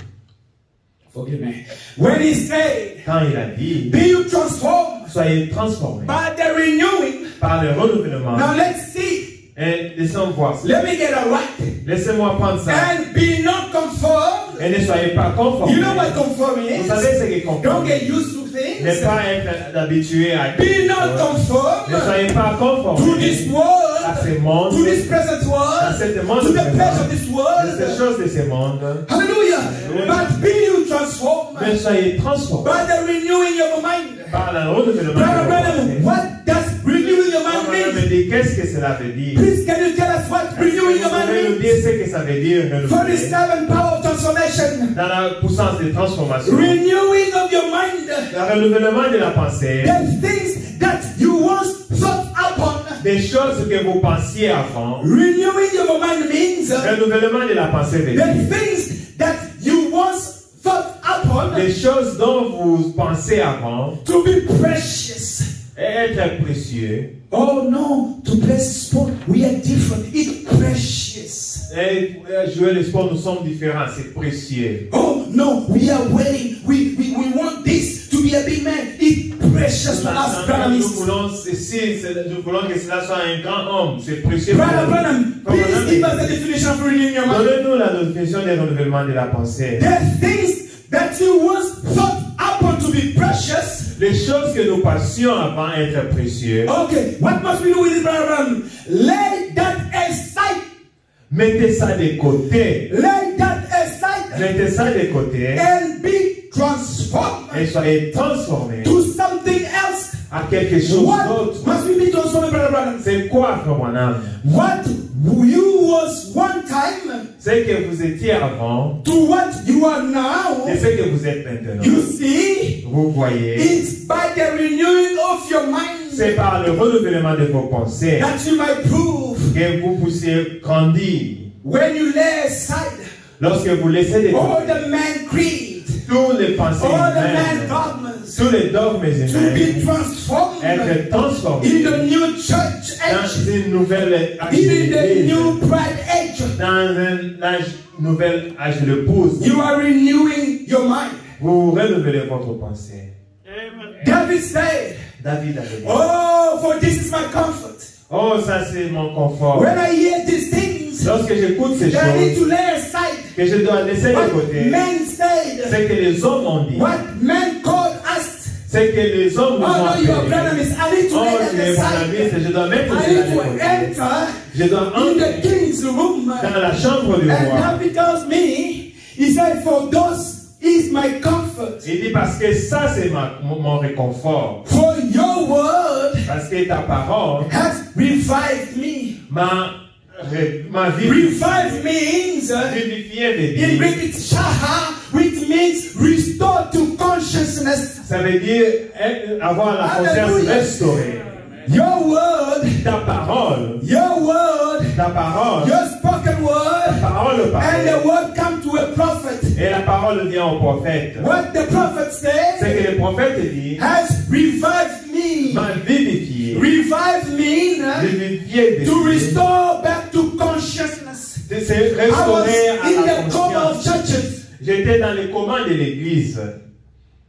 Forgive me. When he said, Quand il a dit, be you transformed soyez transformés by the renewing. par le renouvellement. Now let's see. Et laissez-moi voir ça. Let me get it right. Laissez-moi prendre ça. And be not conformed. Et ne soyez pas conformés. You know what conforming is? Vous savez ce qu'est conformé. Don't get used to things. Ne pas être habitué à Be not conformed ne soyez pas conformés to this world, à ces mondes, to this present à world, cette monde, to the pleasure of this de world. ces choses de ces mondes. Hallelujah. But be you transformed Mais soyez transformés by the renewing of your mind. par le renouvellement de Brother vos Branham, pensées. what does renewing your mind Madame mean? me dit, qu'est-ce que cela veut dire? Please, can you tell us what renewing your Vous pouvez nous mind dire means? ce que ça veut dire For the renouveler seven power of transformation. dans la puissance de transformation. Renewing of your mind. Le renouvellement de la pensée, The things that you once thought upon. des choses que vous pensiez avant. Renewing of your mind means Renouvellement de la pensée veut dire the things that you once thought upon des choses dont vous pensez avant to be precious. et être précieux. Oh no, to play sport, we are different. It's precious. Et jouer le sport, nous sommes différents, c'est précieux. Oh no, we are waiting. We want this to be a big man. It's precious to us, Branham. Nous voulons que cela soit un grand homme, c'est précieux. Brother Branham, please give us the definition of renewing your mind. Donnez-nous la définition du renouvellement de la pensée. The things that you once thought upon to be precious. Les choses que nous passions avant être précieux. Okay, what must we do with it, Brother Branham? Lay that aside. Mettez ça de côté. Lay that aside. Mettez ça de côté. And be transformed Et soyez transformés to something else. à quelque chose What d'autre. must we be transformed, Brother Branham? C'est quoi, frère Branham? What you was one time C'est que vous étiez avant to what you are now. et ce que vous êtes maintenant. You see, Vous voyez, it's by the renewing of your mind c'est par le renouvellement de vos pensées that you might prove que vous puissiez grandir. when you lay aside Lorsque vous laissez de all côté the man creed, tous les pensées all the man humaines, dogmas, tous les dogmes to humains, be transformed être transformés in the new church dans age, une nouvelle âge in the d'église, new pride age. dans un nouvel âge de pause. You are renewing your mind. Vous renouvelez votre pensée. David said, David avait dit, oh, for this is my comfort. oh, ça c'est mon confort. When I hear these things, Lorsque j'écoute ces that I need choses to lay aside que je dois laisser de what côté, men said, c'est que les hommes ont dit, what men called us. c'est que les hommes nous Oh ont no, you are appelés. brother miss. I need to Oh, lay tu es that mon ami, aside. je dois mettre I cela need de to côté. enter Je dois in entrer the king's room. dans la chambre du And roi. David tells me, he said, for those is my comfort. Il dit parce que ça c'est mon réconfort. For your word Parce que ta parole has revived me. ma vie Revive means vivifiée de in vie. Greek it's shaha, which means restore to consciousness. Ça veut dire avoir la conscience Alléluia. restaurée. Your word, Ta parole, your word, ta parole, your spoken word, parole and parlée. the word come to a prophet. Et la parole vient au prophète. What the prophet C'est says que le prophète dit, has revived me. m'a vivifié. Revive means Vivifié de to vie. restore back to consciousness. C'est I was restaurer à in la the coma of conscience. churches, J'étais dans les commandes de l'église.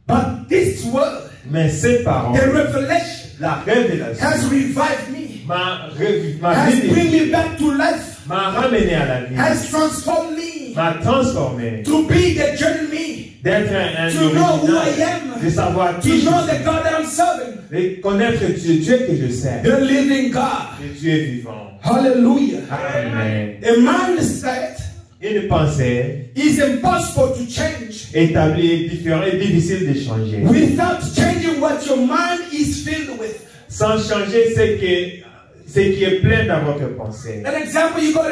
but this word, Mais ces the paroles, revelation, la révélation, has revived me, m'a has vivifié, bring me back to life, m'a ramené à la vie, has transformed me m'a transformé, to be the genuine me, d'être un to know who I original, am, de savoir to qui je know the suis, God that I'm serving, de connaître Dieu que je sers, the living God. le Dieu vivant. Hallelujah. Amen. A mindset Une pensée is impossible to change établie, différente et difficile de changer. without changing what your mind is filled with. Sans changer ce qui est plein dans votre pensée. An example, you got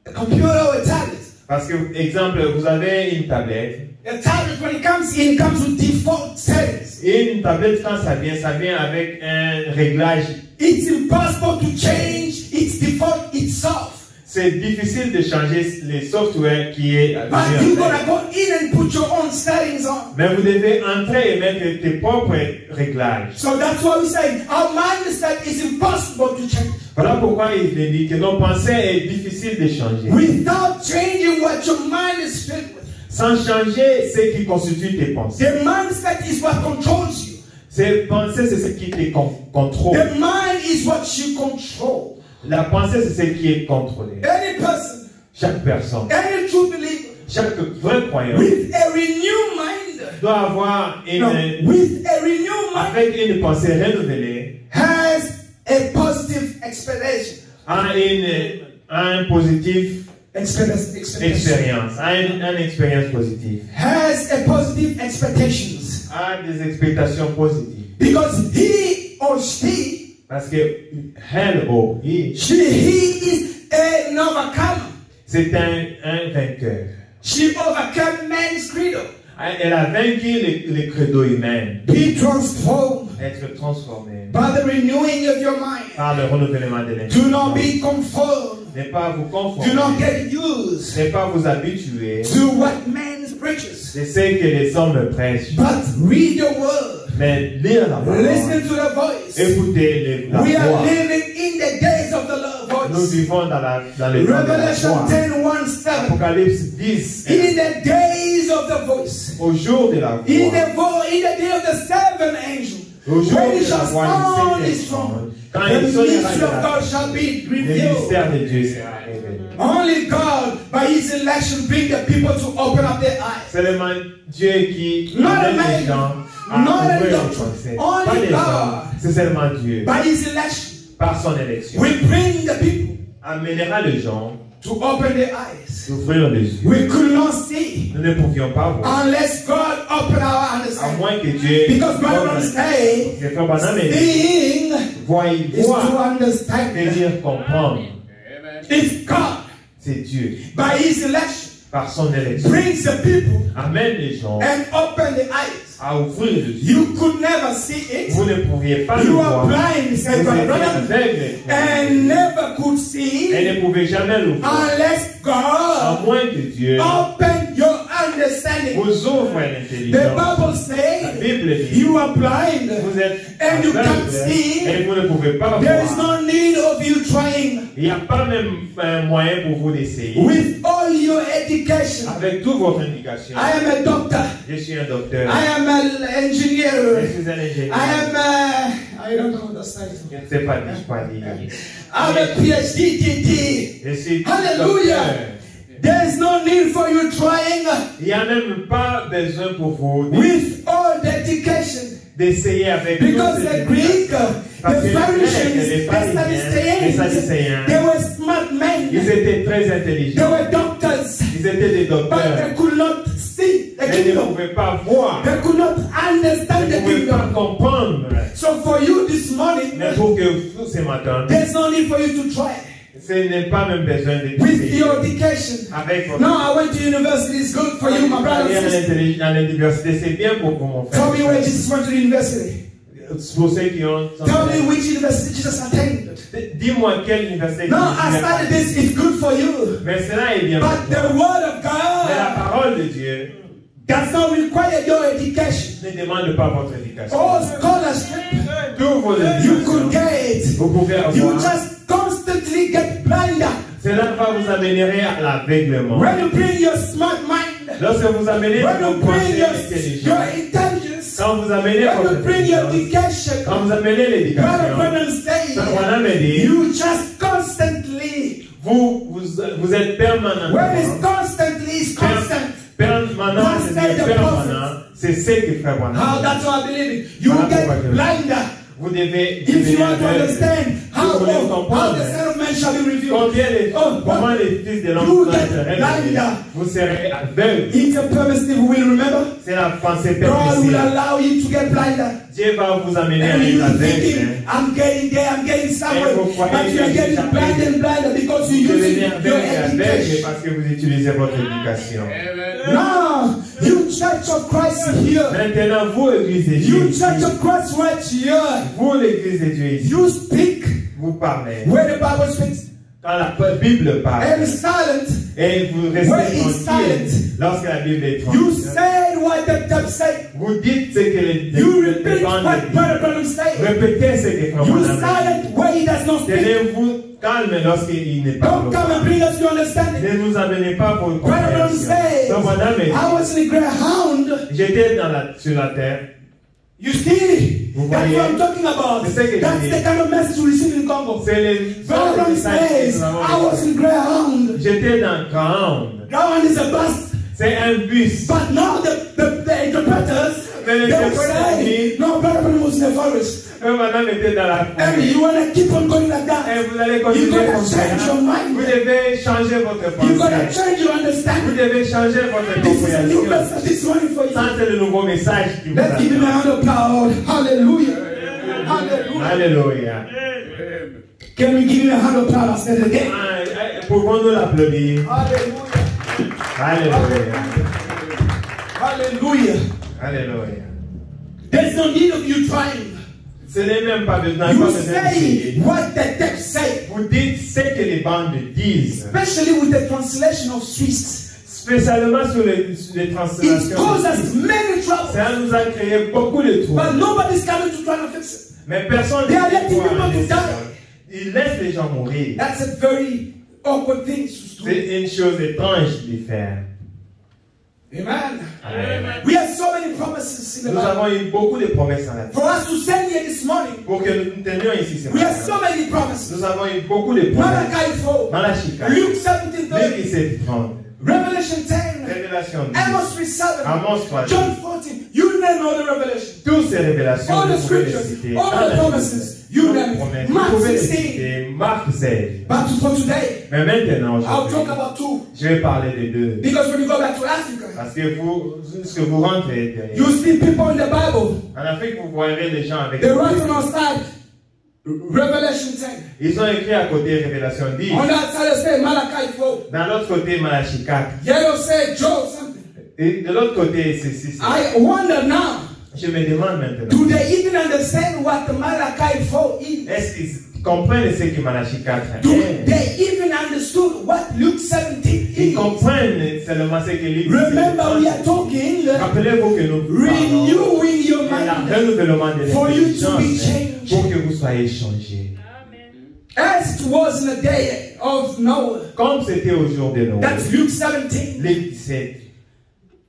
a computer or a tablet. Parce que, exemple, vous avez une tablette. A tablet, when it comes in, comes with default settings. Et une tablette, quand ça vient avec un réglage. It's impossible to change its default itself. C'est difficile de changer les softwares qui est But you gotta go in and and put your own settings on. Mais vous devez entrer et mettre tes propres réglages. So that's why we say our mindset is impossible to change. Voilà pourquoi il dit que nos pensées est difficile de changer. Without changing what your mind is filled with. Sans changer ce qui constitue tes pensées. The mindset is what controls you. Ces pensées, c'est ce qui te contrôle. The mind is what you control. La pensée, c'est ce qui est contrôlé. Any person, chaque personne, any true believer, chaque vrai croyant, with a renewed mind, doit avoir une, with a renewed mind, avec une pensée renouvelée, has a positive expectation. A un positif expérience, a une expérience positive. Has a positive expectations. A des expectations positives. Because he or she, parce que elle ou he is an overcomer. C'est un vainqueur. She overcame man's credo. Elle a vaincu le credo humain. Be transformed. Être transformé. By the renewing of your mind. Par le renouvellement de l'esprit. Do not be conformed. Ne pas vous conformer. Do not get used. Ne pas vous habituer. To what man preaches. C'est ce que les hommes prêchent. But read your word. Mais lire la parole. Listen to the voice. Écoutez la voix. We are living in the days of the voice. Nous vivons dans les temps de la Revelation voix. 10:1-7. Apocalypse 10. In the days of the voice. Au jour de la voix. In the day of the seven angels. Au jour when de la voix du strong, quand the il sonnera mystery of God shall be le revealed. mystère de Dieu sera révélé. Only God, by His election, bring the people to open up their eyes. Seulement Dieu qui Not a amène les man, gens à not a ouvrir leur doctrine. pensée. Only Pas les God. hommes, c'est seulement Dieu. By His election, Par son élection, we bring the people amènera les gens to open their eyes. d'ouvrir les yeux. We could not see Nous ne pouvions pas voir, unless God opened our à understanding. moins que Dieu Because Bible say, le frère Branham dit, seeing voyez, is to voir, understand. c'est-à-dire comprendre. It's God, C'est Dieu, by His election, par son élection, brings the people amène les gens and open the eyes. à ouvrir les yeux. You could never see it. Vous ne pouviez pas le You are voir. blind, Vous said étiez Branham, aveugle and never could see et ne pouvez jamais le voir. unless À God moins que Dieu open your understanding. vous ouvre The l'intelligence. Bible La says Bible dit, you are blind vous êtes and you can't aveugle see. et vous ne pouvez pas There is voir. no need of you trying. Il n'y a pas même un moyen pour vous d'essayer. With all your education, Avec toute votre indication, I am a doctor. je suis un docteur, I am an je engineer. suis un ingénieur. I don't know the title. Je ne sais pas dire, je pas dire. I'm a PhD, DD. Je suis Hallelujah. docteur. There is no need for you trying. Il n'y a même pas besoin pour vous With all the education. d'essayer avec Because toute the cette Greek, indication. Parce que the les Grecs, Pharisees, les the Pharisiens, les Sadducéens, they were smart men. ils étaient très They intelligents. were doctors. Ils étaient des But docteurs. they could not see the Mais ils ne kingdom. pouvaient pas voir. They could not understand Ils ne the pouvaient pas kingdom. comprendre. So for you this morning, Mais pour que vous, ce matin, there's no need for you to try. ce n'est pas même besoin de With essayer. your education. Avec votre No, I went to university. It's good for you, my brother aller and sister. à l'université, c'est bien pour mon frère. Tell me where Jesus went to the university. Pour ceux qui ont... Tell me which university Jesus attended. Dis-moi quelle université. No, I started this. It's good for you. Mais cela est bien. But the word of Mais la God parole de Dieu does not require your education. ne demande pas votre éducation. All scholarship Tous vos you could éducations, get. vous pouvez You avoir. just constantly get blinder. Cela va vous amener à l'aveuglement. When you bring your smart mind, Lorsque vous amenez when vos you bring pensées your intelligentes, intelligence, quand vous amenez when votre you bring your intelligence, education, quand vous amenez Brother l'éducation, Branham says, Branham dit, you just constantly. vous êtes permanent. When it's constantly, it's constant. Permanent, c'est permanent. C'est ce que frère Branham How dit. that's what I believe in. You Voilà get pourquoi je- blinder. Vous devez If you devenir want to aveugle. understand Si vous voulez how comprendre the Son of Man shall be revealed, comment les fils de l'homme you seront get révélés, blinder. vous serez aveugle. It's a permissive will, remember? C'est la pensée God will permissive. allow you to get blinder. Dieu va vous amener à And être you aveugle. thinking, I'm getting there, I'm getting somewhere. Et vous croyez But you are que getting vous blinder and blinder because you Vous use devenez your aveugle education. parce que vous utilisez votre éducation. Now, you Church of Christ here. Maintenant, vous, Église de You Dieu, Church of Christ right here. vous, l'Église de Dieu ici, You speak vous parlez. where the Bible speaks. Quand la Bible parle, And silent Et vous restez tranquille lorsque la Bible est tranquille. You said what the text said. Vous dites ce que les You repeat what Brother Branham said. Répétez ce que Frère You Branham silent where he does not speak. Tenez-vous calme lorsqu'il n'est pas Don't come and bring us to understanding. Ne nous amenez pas pour une Brother Branham compréhension. says, Frère Branham dit, I was in a greyhound. j'étais sur la terre. You see, that's what I'm talking about. That's the kind of message we receive in Congo. C'est les Brother Branham says, I was in greyhound. J'étais dans Greyhound. Greyhound is a bus. C'est un bus. But now the interpreters, they will say, no, Brother Branham was in the forest. Madame était dans la And forêt. you want to keep on going like that. Et vous allez You continuer got comme to ça. change your mind. Vous devez changer votre You got to pensée. change your Vous understanding. devez changer votre This is a new compréhension. message this morning for you. Ça, c'est le nouveau message qui vous Let's give him a attend. hand of applause. Hallelujah. Hallelujah. Alléluia. Can we give him a hand of applause? I said it again. Pouvons-nous l'applaudir? Hallelujah. Alléluia. Hallelujah. Alléluia. There's no need of you trying. Ce n'est même pas besoin You de say what the text say. Vous dites ce que les bandes disent. Especially with the translation of Swiss. Spécialement sur les It translations. causes us many trouble. Ça nous a créé beaucoup de But troubles. nobody's coming to try to fix it. Mais personne They are letting voit people les to die. gens. Ils laissent les gens mourir. That's a very awkward thing to do. C'est une chose étrange de faire. Amen. Amen. We have so many promises in the Nous Bible. avons eu beaucoup de promesses en la vie. For us to stand here this morning, Pour que nous tenions ici ce we have so matin. many promises. Nous avons eu beaucoup de promesses. Malachi 4, Malachi 4, Luke 17:30, 17:30, Revelation 10, Révélation 10, Amos 3:7, Amos 3, John 14. You name all the revelations, toutes ces révélations, all the vous pouvez les scriptures, citer. all the promises. You name it. Mark Vous pouvez les 16. citer. Marc 16. But for today, Mais maintenant, I'll talk aujourd'hui, about two. je vais parler de deux. Because when you go back to Africa, Parce que lorsque vous rentrez you see people in the Bible. en Afrique, vous verrez les gens avec They write on our side Revelation 10. Ils ont écrit à côté Révélation 10. On that side they say Malachi 4. Dans l'autre côté, Malachi 4. Yellow say Job something. Et de l'autre côté, c'est 6. I wonder now, Je me demande maintenant, do they even understand what the Malachi 4 is? est-ce qu'ils comprennent ce que Malachi 4 Do est? they even understood what Luke 17 Ils is? comprennent seulement ce que Luc Remember, we are talking Rappelez-vous que nous parlons renewing your de la mind renouvellement de for you to be l'intelligence changed. pour que vous soyez changés. as it was in the day of Noah. Comme c'était au jour de Noé. That's Luke 17. Luc 17.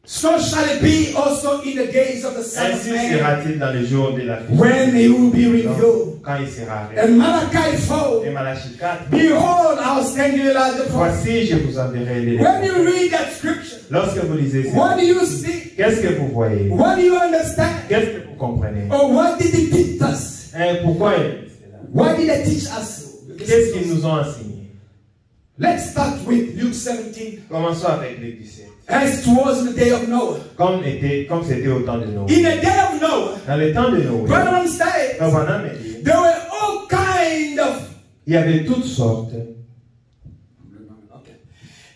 So shall it be also in the days of the Son of Ainsi Man, sera-t-il dans le jour de la fête. when he will be revealed. Quand il sera révélé. And Malachi 4, Et Malachi 4. behold, I will send you Elijah prophet. Voici, je vous enverrai les When you read that scripture, Lorsque vous lisez what ça, do you see? qu'est-ce que vous voyez? What do you understand? Qu'est-ce que vous comprenez? Or what did he teach us? Pourquoi c'est là? What did they teach us? Qu'est-ce qu'ils nous ont enseigné? Let's start with Luke 17. Commençons avec Luc 17. As it was in the day of Noah. Comme c'était au temps de Noé. In the day of Noah, Dans le temps de Noé, Brethren said, Abraham a dit, there were all kind of il y avait toutes sortes,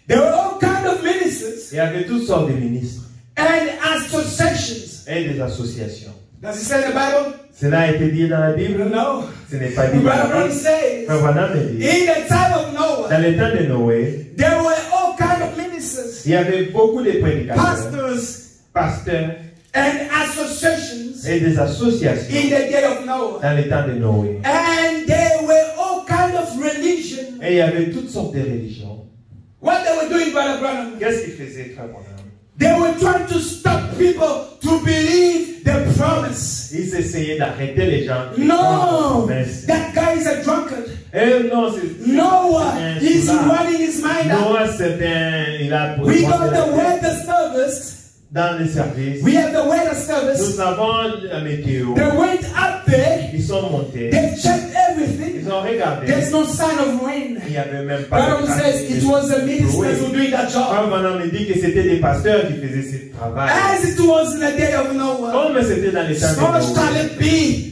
there were all kind of ministers il y avait toutes sortes de ministres and associations. et des associations. Does it say in the Bible? Cela a été dit dans la Bible? No. Ce n'est pas dit dans la Brethren Bible. says, Abraham a dit, in the time of Noah, dans le temps de Noé, there were all kind of ministers, il y avait beaucoup de prédicateurs, pastors, pasteurs and associations et des associations in the day of Noah. dans le temps de Noé. And there were all kind of religion. Et il y avait toutes sortes de religions. What they were doing, Brother Branham? Qu'est-ce qu'ils faisaient, frère Branham? They were trying to stop people to believe the promise. Ils essayaient d'arrêter les gens. No, that guy is a drunkard. Non, c'est Noah is cela. running his mind out. Noah, c'est il a We got the weather service. dans le service. We have the weather service. Nous avons la météo. They went up there. Ils sont montés. They checked everything. Ils ont regardé. There's no sign of rain. Il n'y avait même pas Bible says it was the ministers who doing that job. Frère Branham me dit que c'était des pasteurs qui faisaient ce travail. As it was in the day of Noah, Comme c'était dans les temps so de shall Noé. it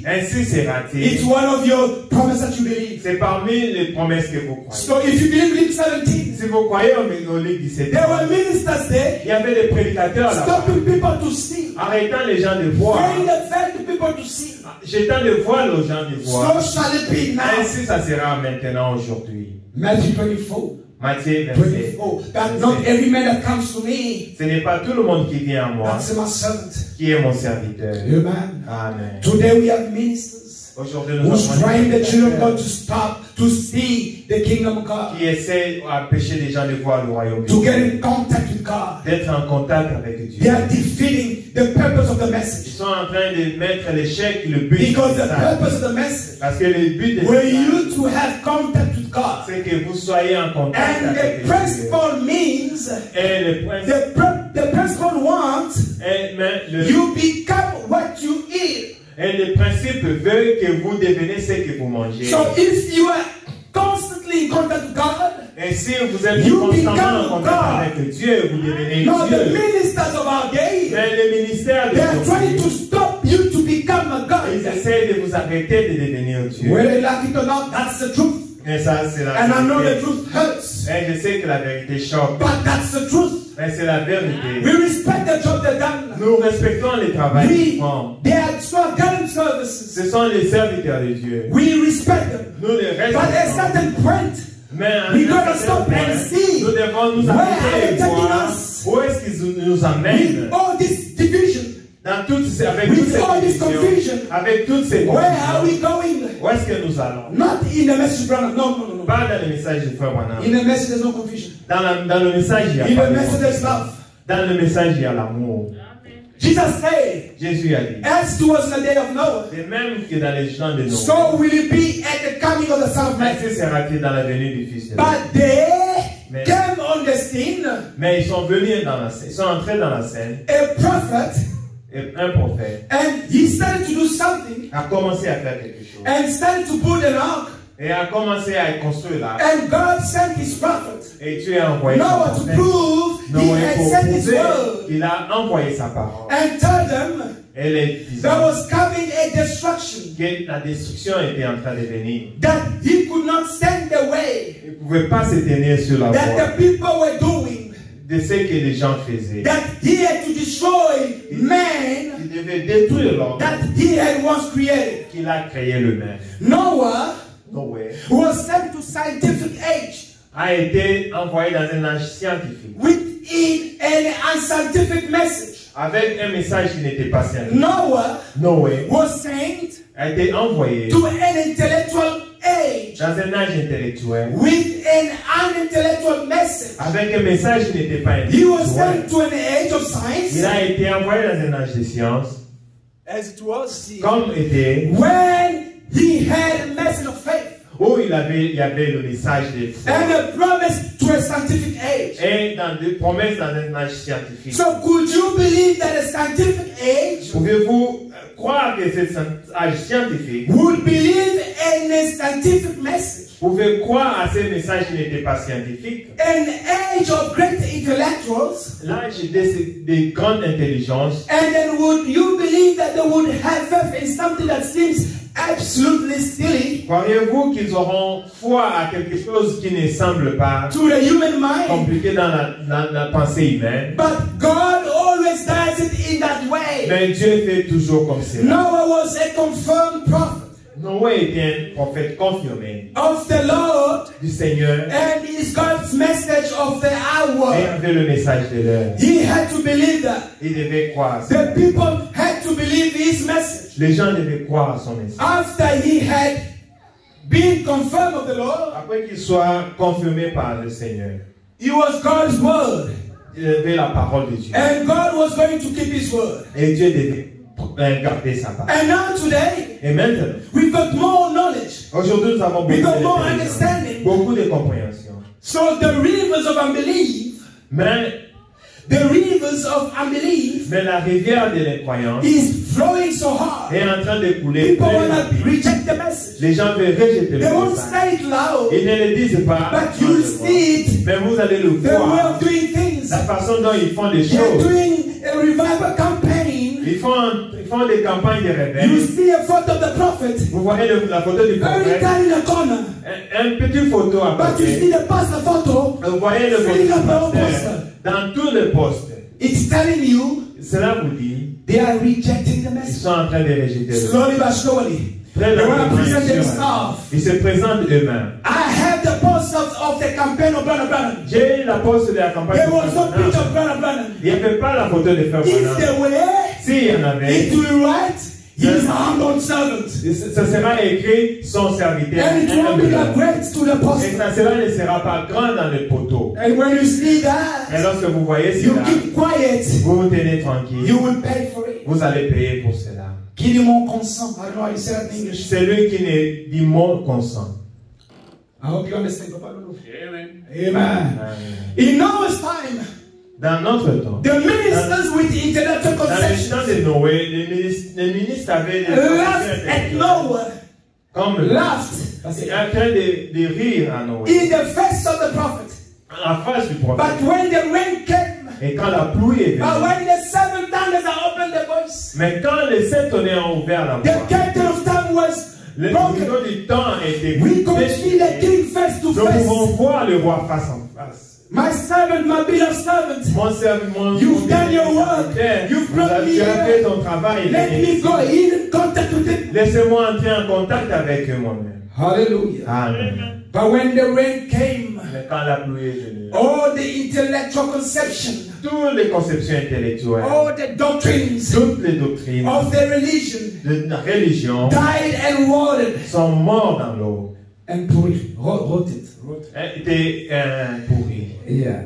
be. Ainsi sera-t-il. It's one of your promises that you believe. C'est parmi les promesses que vous croyez. So if you believe Luke 17, Si vous croyez au Luc 17, there were ministers there il y avait des prédicateurs là-bas, stopping people to see, arrêtant les gens de voir, wearing the veil to people to see. jetant le voile aux gens de voir. So shall it be now. Ainsi ça sera maintenant aujourd'hui. Matthew 24. Matthieu 27. 24. That not every man that comes to me, Ce n'est pas tout le monde qui vient à moi, that's my servant. qui est mon serviteur. Amen. Amen. Today we have ministers Aujourd'hui, nous who's avons trying the des children of God ministères to stop, to see the kingdom of God, qui essaient à empêcher les gens de voir le royaume de to get Dieu, in contact with God. d'être en contact avec They Dieu. are defeating the purpose of the Ils message. sont en train de mettre l'échec, le but Because de the ça. purpose of the message Parce que le but de were ça, you to have contact with God. c'est que vous soyez en contact And avec the Dieu. principle means, Et le principe, the principle wants you become what you eat. et le principe veut que vous devenez ce que vous mangez. So if you are constantly in contact with God, Et si vous êtes you constamment become en contact God. avec Dieu, vous devenez now the Dieu. ministers of our day, Mais le ministère de they are trying to Dieu, stop you to become a ils God. essaient de vous arrêter de devenir Dieu. Whether you like it or not, that's the truth. Et ça, c'est la And I know the vérité. truth hurts, Et je sais que la vérité choque. but that's the truth. Mais c'est la vérité. We respect the job they've done. Nous respectons les travail qu'ils We, font. they are garden services. Ce sont les serviteurs de Dieu. We respect them. Nous les But at a respectons. certain point, Mais à un we gotta certain stop point, and see nous devons nous where are arrêter they et taking voir us où est-ce qu'ils nous with amènent. all this division. Avec toutes With ces all this divisions, confusion. avec toutes ces Where are confusions, we going? où est-ce que nous allons? Not in the message, brother. No, no, no, no. Pas dans le message de Frère Branham. In the message, there's no confusion. Dans le message, il y a In pas the de message, there's confusion. love. Dans le message, il y a l'amour. Jesus said, Jésus a dit. as it was in the day of Noah, C'est même que dans les gens de Noé. so will it be at the coming of the Son of Man. Ainsi sera-t-il dans la venue du Fils de l'homme. But they Mais- came on the scene, Mais ils sont venus dans la scène, ils sont entrés dans la scène, a prophet, et un prophète and he started to do something, a commencé à faire quelque chose. and started to build an ark, Et a commencé à construire là. and God sent his prophet, Et Dieu a envoyé son Noah, to prophète. prove he Noé had pour sent his prouver word, qu'il a envoyé sa parole. and told them Et les disant there was coming a destruction, que la destruction était en train de venir. that he could not stand the way Il ne pouvait pas se tenir sur la that voie the people were doing, de ce que les gens faisaient. that he had to destroy man Il devait détruire l'homme that he had once created. qu'il a créé lui-même. Noah Noé was sent to scientific age a été envoyé dans un âge scientifique within an unscientific message. avec un message qui n'était pas scientifique. Noah Noé was sent a été envoyé to an intellectual age dans un âge intellectuel with an unintellectual message. avec un message qui n'était pas He was intellectuel. sent to an age of Il science, a été envoyé dans un âge de science, as it was, comme était, when he had a message of faith où il y avait le message de foi. and a promise to a scientific age. Et dans des promesses dans un âge scientifique. So could you believe that a scientific age Pouvez-vous croire que cet âge scientifique, would believe in a scientific message? pouvez croire à ces messages qui n'étaient pas scientifiques, An age of great intellectuals, l'âge de grande intelligence, and then would you believe that they would have faith in something that seems absolutely silly croyez-vous qu'ils auront foi à quelque chose qui ne semble pas to the human mind? compliqué dans la pensée humaine? But God always does it in that way. Mais Dieu fait toujours comme cela. Noah was a confirmed prophet Noé était un prophète confirmé of the Lord, du Seigneur and is God's message of the et hour. avait le message de l'heure. He had to believe that. Il devait croire. The people had to believe his message. Les gens devaient croire à son message. After he had been confirmed of the Lord, Après qu'il soit confirmé par le Seigneur, it was God's word. il avait la parole de Dieu. And God was going to keep his word. Et Dieu devait garder sa parole. And now today, Et maintenant, we've got more knowledge. aujourd'hui nous avons We beaucoup got more d'intelligence, understanding. beaucoup de compréhension. So the rivers of unbelief, Mais la rivière de l'incroyance is flowing so hard. est en train de couler. People want to reject the message. Les gens veulent rejeter They le won't message. say it loud, Ils ne le disent pas. but you'll see it. Mais vous allez le The way voir. of doing things. La façon dont ils font les They're choses. doing a revival campaign. Ils font des campagnes de You réveil. see a photo of the prophet Vous voyez la photo du very prophète. down in the corner. Un petit photo à But you see côté. the pastor photo. Vous voyez le Filling up the whole pasteur poster. dans tout le poste. It's telling you Cela vous dit, they are rejecting the ils message. sont en train de rejeter le message. Slowly but surely. Très They want to present d'information. themselves. Ils se présentent eux-mêmes. I have the post of the campaign of Brother Branham. J'ai la poste de la campagne. There de was no Frère picture Branham. of Brother Branham. Il n'y avait pas la photo de Frère If Branham. there were, S'il y en avait, it will write, his humble servant. ça sera écrit son serviteur. And it won't be that humble. great to the Et apostle. cela ne sera pas grand dans le poteau. And when you see Et that, lorsque vous voyez you cela, keep quiet. vous vous tenez tranquille. You will pay for it. Vous allez payer pour cela. Qui dit mon consent? I don't know how you say that in English. Celui qui ne dit mon consent. I hope you understand. Papa Lulu. Amen. Amen. In Noah's time, Dans notre temps, the ministers with intellectual dans le temps conceptions de Noé, les ministres avaient des laughed at Noah, comme laughed en train de rire à Noé, in the face of the prophet. en face du prophète. But when the rain came, Et quand la pluie est but venue, when the seven thunders are opened the voice, mais quand les sept tonnerres ont ouvert la the voie, curtain of time was le broken. rideau du temps a été We could brisé. see the king face to Nous face. pouvons voir le roi face en face. My servant, my beloved servant, Mon servant, You've done your work. You've brought me tu as fait here. ton travail. Let me go in contact with him. Laissez-moi entrer en contact avec eux moi-même. Hallelujah. Amen. But when the rain came, Mais quand la pluie est venue, all the intellectual conception, toutes les conceptions intellectuelles, all the doctrines toutes les doctrines of the religion de la religion died and rotted sont mortes dans l'eau, and rotted. étaient pourries. Yeah.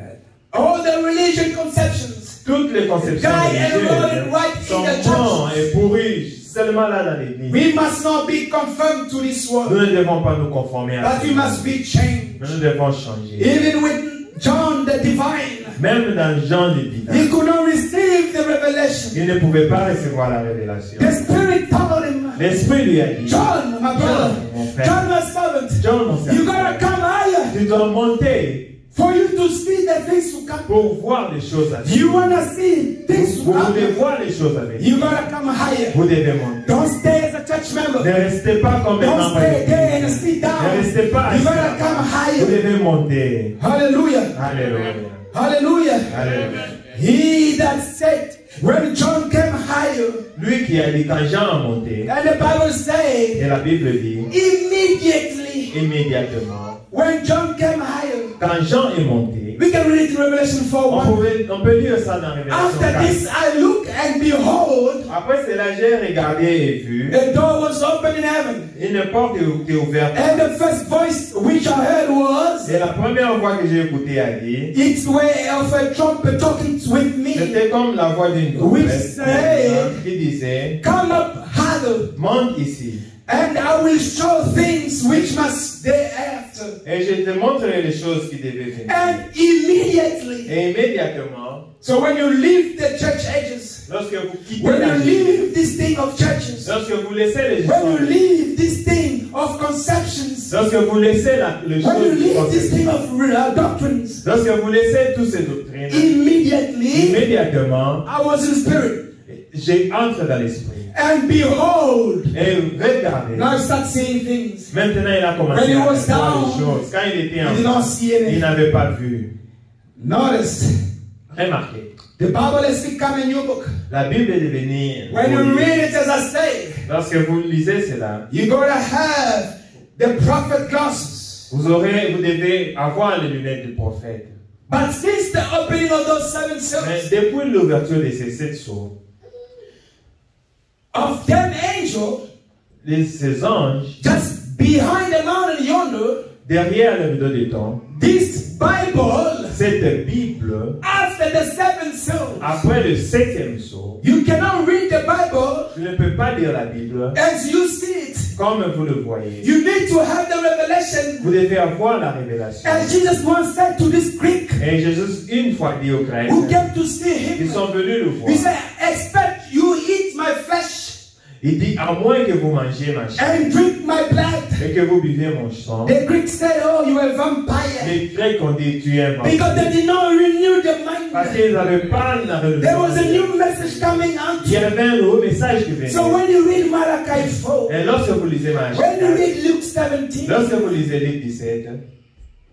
All the religion conceptions Toutes les conceptions died and rotted religieuses right in sont the mortes church. et pourries seulement là dans l'église. We must not be conformed to this Nous world, ne devons pas nous conformer à but we ça. must be changed. Nous devons changer. Even with John the divine, Même dans Jean le Divin, he could not receive the revelation. il ne pouvait pas recevoir la révélation. The Spirit told him, L'Esprit lui a dit, John, my brother, mon frère, John, my servant, John, mon you gotta serviteur, come higher tu dois monter for you to see the things to come. pour voir les choses à venir. You wanna see things to Vous voulez come. voir les choses à venir. You gotta come higher. Vous devez monter. Don't stay as a church Ne member. restez pas comme un Don't membre stay there and d'église. sit Ne down. restez pas You assis. gotta come Vous higher. devez monter. Hallelujah. Alléluia. Hallelujah. Alléluia. He that said, when John came higher, Lui qui a dit quand Jean a monté, and the Bible says, et la Bible dit, immediately, immédiatement, when John came higher, quand Jean est monté, we can read it in Revelation 4:1. on peut lire ça dans Révélation After 4. this, I looked and behold, Après cela, j'ai regardé et vu, a door was open in heaven. une porte est ouverte. And the first voice which I heard was, Et la première voix que j'ai écoutée a dit, it's way of a trumpet talking with me. c'était comme la voix d'une Which trompette said, qui disait, come up higher, monte ici, and I will show things which must thereafter. et je te montrerai les choses qui devaient venir. And immediately, Et immédiatement, so when you leave the church ages, lorsque vous quittez when la you vie, leave this thing of churches, lorsque vous laissez les when you choses, leave this thing of conceptions, lorsque vous laissez le when you chose, leave this thing of doctrines, lorsque vous laissez toutes ces doctrines, immediately immédiatement, I was in spirit. j'entre dans l'esprit. And behold, Et regardez, now I start seeing things. maintenant il a When commencé he à was voir down, les choses. Quand il était en I did not see il anything. n'avait pas vu. Notice, Remarquez, the Bible has become a new book. la Bible est devenue. When you read it as I say, Lorsque vous lisez cela, you're going to have the prophet glasses. vous devez avoir les lunettes du prophète. But since the opening of those seven Mais seals, depuis l'ouverture de ces 7 sceaux, of them angel, ces anges, just behind the mountain yonder, derrière le rideau des temps, this Bible, cette Bible, after the seven seals, après le 7e sceau, you cannot read the Bible tu ne peux pas lire la Bible as you see it. comme vous le voyez. You need to have the revelation. Vous devez avoir la révélation. And Jesus once said to this Greek Et Jésus, une fois dit aux Grecs, who came to see ils him, sont venus le voir. he said, expect you eat my flesh Il dit, à moins que vous mangez ma chair and drink my blood. et que vous buvez mon sang. The Greeks said, oh, you are a vampire. Les Grecs ont dit, tu es un vampire. Because they did not renew the Parce mind. qu'ils n'avaient pas la There was a révélation. new message coming Il y out. avait un nouveau message qui venait. So when you read Malachi 4, Et lorsque vous lisez when you Matthieu, read Luke 17, lorsque vous lisez Luc 17,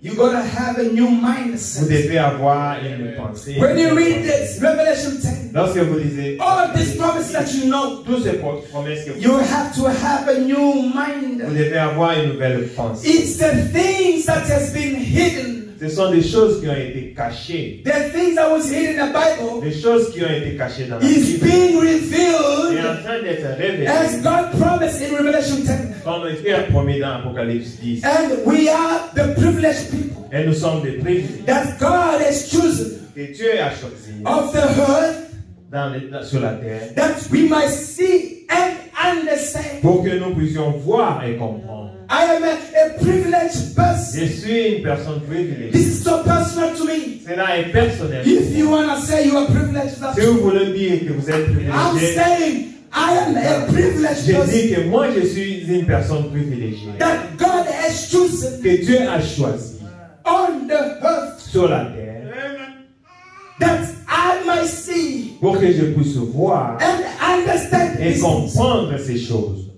You're going to have a new Vous mindset. devez avoir une pensée. When you read this, Revelation 10, Lorsque vous lisez all these promises that you know, toutes ces promesses que vous you have to have a new mind. vous devez avoir une nouvelle pensée. It's the things that has been hidden. Ce sont des choses qui ont été cachées. The things that was hidden in the Bible Des choses qui ont été cachées dans la is Bible. being Et revealed en train d'être révélées. as God promised in Revelation 10. Comme Dieu a promis dans Apocalypse 10. And we are the privileged people Et nous sommes des privilégiés that God has chosen que Dieu a choisi of the earth sur la terre that we might see and understand. pour que nous puissions voir et comprendre. I am a privileged person. Je suis une personne privilégiée. This is so personal to me. Cela est personnel. If you want to say you are privileged, that's Si vous voulez dire que vous êtes I'm privilégié, saying I am a privileged je person dis que moi je suis une personne privilégiée. that God has chosen Que Dieu a choisi on the earth sur la terre that I might see pour que je puisse voir and understand et these things, comprendre ces choses.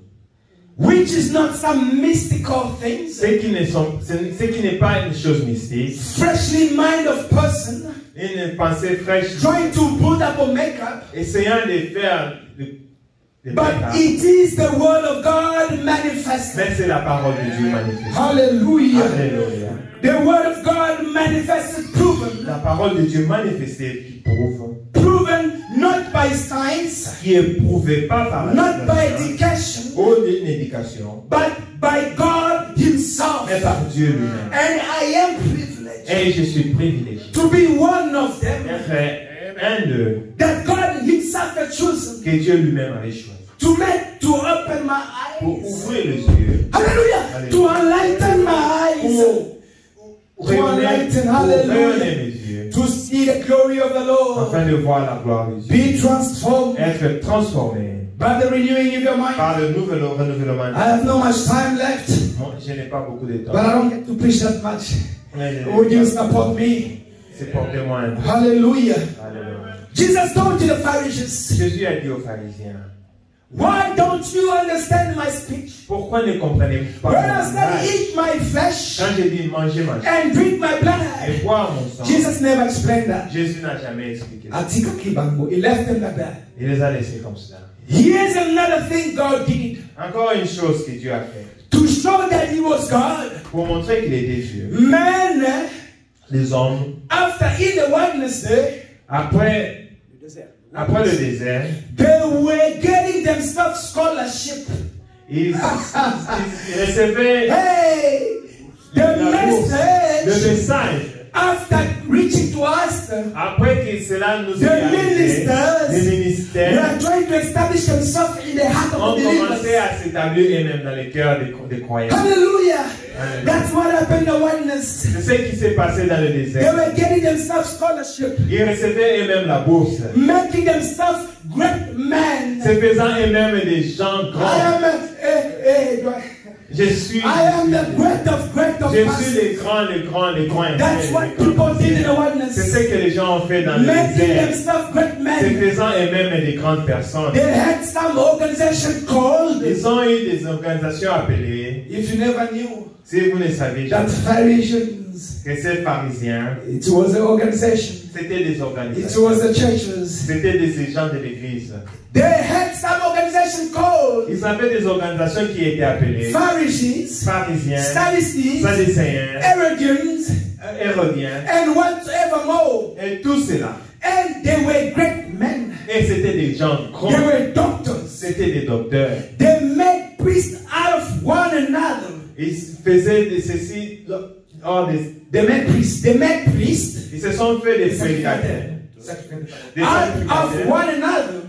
which is not some mystical things. Ce qui n'est pas une chose mystique, Freshly mind of person une pensée fraîche, trying to put up a makeup, essayant de faire des but méthodes. it is the word of God manifested. Mais c'est la parole de Dieu manifestée. Hallelujah. Alléluia. The word of God manifested, proven. La parole de Dieu manifestée qui prouve, Proven not by science, qui est prouvée pas par la not by science education, ou une éducation, but by God Himself. mais par Dieu lui-même. And I am privileged Et je suis privilégié to be one of them d'être un d'eux that God Himself has chosen que Dieu lui-même avait choisi to open my pour eyes. ouvrir les yeux, Hallelujah. To enlighten my eyes. pour rayonner mes yeux, To see the glory of the Lord. afin de voir la gloire de Dieu, Be transformed être transformé by the renewing of your mind. par le renouvellement. I have not much time left, Moi, je n'ai pas beaucoup de temps. but I don't get to preach that much. Mais Would you support me? supportez-moi un peu. Hallelujah. Alléluia. Jesus told to the Pharisees, Jésus a dit aux pharisiens, why don't you understand my speech? pourquoi ne comprenez-vous pas When mon I say langage? eat my flesh Quand je dis manger ma chair and drink my et blood, boire mon sang, Jesus never explained that. Jésus n'a jamais expliqué ça. Atika kibango, he left them like that. Il les a laissés comme cela. Here's another thing God did Encore une chose que Dieu a fait to show that He was God. pour montrer qu'il était Dieu. Men, Les hommes, after in the wilderness, après le désert, they were getting themselves scholarship. ils recevaient Hey, the le message message. after reaching to us, Après que cela nous the est arrivé, les ministers ministères were trying to establish themselves in the heart of ont the commencé believers. à s'établir eux-mêmes dans les cœurs des croyants. Hallelujah. That's what happened in the wilderness. C'est ce qui s'est passé dans le They désert. were getting themselves scholarship, Ils recevaient eux-mêmes la bourse, making themselves great men. se faisant eux-mêmes des gens grands. I am the great of Je suis pastors. les grands. That's what people did in the wilderness. C'est ce que les gens ont fait dans le Making désert. themselves great Se men. faisant eux-mêmes des grandes personnes. They had some organization called, Ils ont eu des organisations appelées, if you never knew, si vous ne savez that jamais, Pharisees, que ces pharisiens, it was an organization. c'était des It organisations. was the churches. C'était des gens de l'église. They had some organization called Ils avaient des organisations qui étaient appelées Pharisees, pharisiens, Sadducees, sadducéens, Herodians, hérodiens, and whatever more. et tout cela. And they were great men. Et c'était des gens grands. They were doctors. C'était des docteurs. They made priests out of one another. Ils faisaient de ceci. They made priests. They made priests Ils se sont fait des prédicateurs. Des out of sacrificateurs. one another.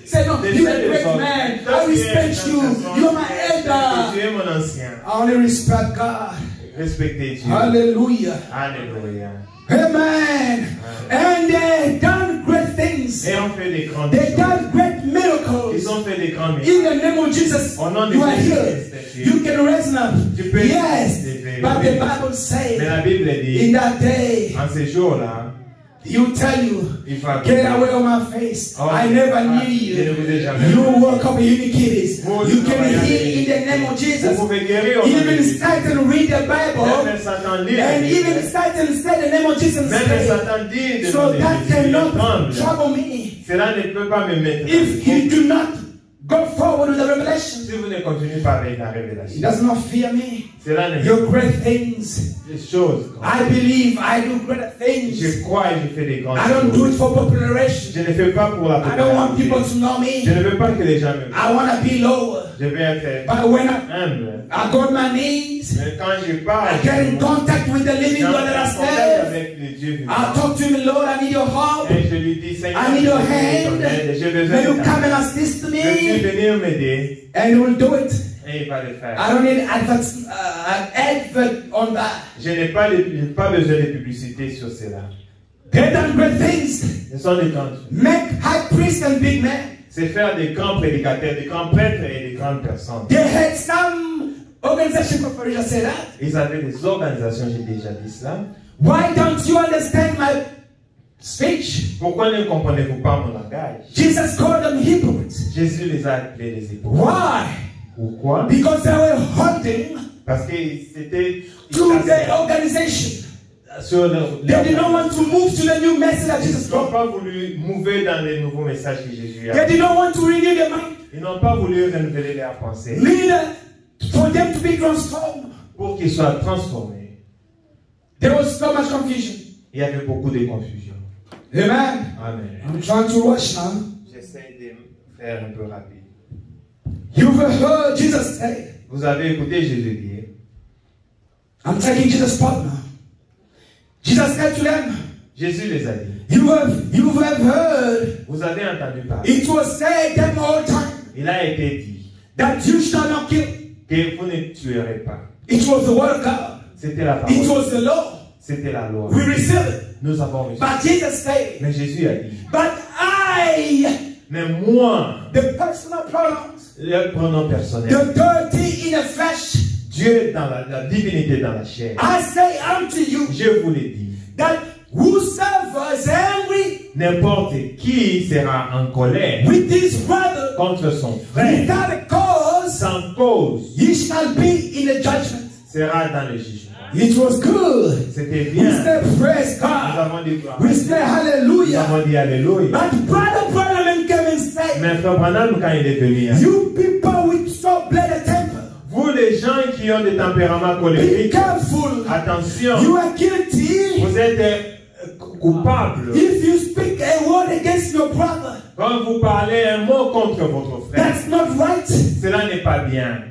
Say no, Des you're a sacrificateurs. great man. Toi, I tu es respect un you. garçon. You're my Tu elder. es mon ancien. I only respect God. Respectez Dieu. Hallelujah. Alléluia. Amen. And they done great things. Et on fait des grandes They choses. done great miracles. Ils ont fait des grands In miracles. the name of Jesus, Au nom de you are Jésus here. Christ, You can raise up. Tu peux Yes. lever. But the Bible Mais says la Bible in dit, that day, en ces jours-là, You tell you, get away on my face. I never knew you. You work up iniquities. You can heal in the name of Jesus. Even Satan read the Bible, and even Satan said the name of Jesus. So that cannot trouble me. If you do not go forward with the revelation, si vous ne continuez pas avec la révélation, he does not fear me. Cela ne Your great things. Les choses. I believe I do great things. Je crois et je fais des grandes I don't do it for popularation. Je ne fais pas pour la popularité. I don't want people to know me. Je ne veux pas que les gens me I want to be lower. Je veux être But when humble. I go on my knees, mais quand je parle, I get in contact with the living God that I serve. Avec le Dieu vivant. I talk to him, Lord, I need your help. Et je lui dis, Seigneur, I need your hand. May you come and assist me. Veux-tu venir m'aider? And he will do it. Et il va le faire. I don't need an advert on that. Je n'ai pas besoin de publicité sur cela. They've done great things. Ce sont des grands. Make high priests and big men. C'est faire des grands prédicateurs, des grands prêtres et des grandes personnes. They had some organization before you say that. Ils avaient des organisations, j'ai déjà dit cela. Why don't you understand my speech? Pourquoi ne comprenez-vous pas mon langage? Jesus called them hypocrites. Jésus les a appelés les hypocrites. Why? Pourquoi? Because they were holding parce que c'était to their organization. They did not want to move to the new message that Jesus brought. Ils n'ont brought. pas voulu mouver dans les nouveaux messages que Jésus a. They did not want to renew their mind. Ils n'ont pas voulu renouveler leurs pensées. Neither for them to be transformed. Pour qu'ils soient transformés. There was so much confusion. Il y avait beaucoup de confusion. Amen. Amen. I'm trying to rush now. J'essaie de faire un peu rapide. You've heard Jesus say. Vous avez écouté Jésus dire. I'm taking Jesus' part now. Jesus said to them. Jésus les a dit. You have heard. Vous avez entendu parler. It was said them all time. Il a été dit. That you shall not kill. Que vous ne tuerez pas. It was the word of God. C'était la parole. It was the law. C'était la loi. We received it. Nous avons reçu. But Jesus said. Mais Jésus a dit. But mais moi. The personal pronouns. Le pronom personnel. The deity in the flesh. Dieu dans la divinité dans la chair. I say unto you. Je vous l'ai dit. That whosoever is angry. N'importe qui sera en colère. With his brother. Contre son frère. Without a cause. Sans cause. He shall be in the judgment. Sera dans le jugement. It was good. C'était bien. We said praise God. Nous avons dit we said hallelujah. Nous avons dit alléluia. But brother Branham came and said. Mais frère Branham quand il est venu. You people with soft-blooded temper. Vous les gens qui ont des tempéraments colériques. Be careful. Attention. You are guilty. Vous êtes coupables. If you speak a word against your brother. Quand vous parlez un mot contre votre frère. That's not right. Cela n'est pas bien.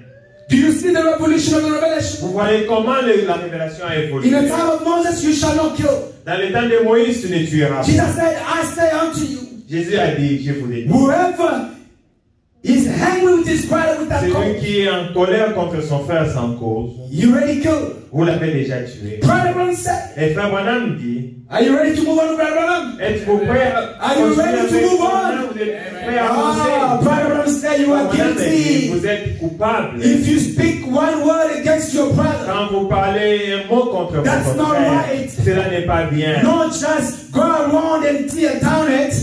Do you see the revolution of the revelation? Vous voyez comment la révélation a évolué. In the time of Moses, you shall not kill. Dans le temps de Moïse, tu ne tueras pas. Jesus said, I say unto you. Jésus a dit, je vous l'ai dit. Whoever is angry with his brother without cause. Celui qui est en colère contre son frère sans cause. You ready killed? Vous l'avez déjà tué. Brother Branham said. Et frère Branham dit. Are you ready to move on, Brother Branham? Êtes-vous prêt? Are you ready to move on? Vous êtes prêt à avancer? Brother Branham said you are guilty. Vous êtes coupable. If you speak one word against your brother, quand vous parlez un mot contre votre frère, right. Cela n'est pas bien. Not just go around and tear down it.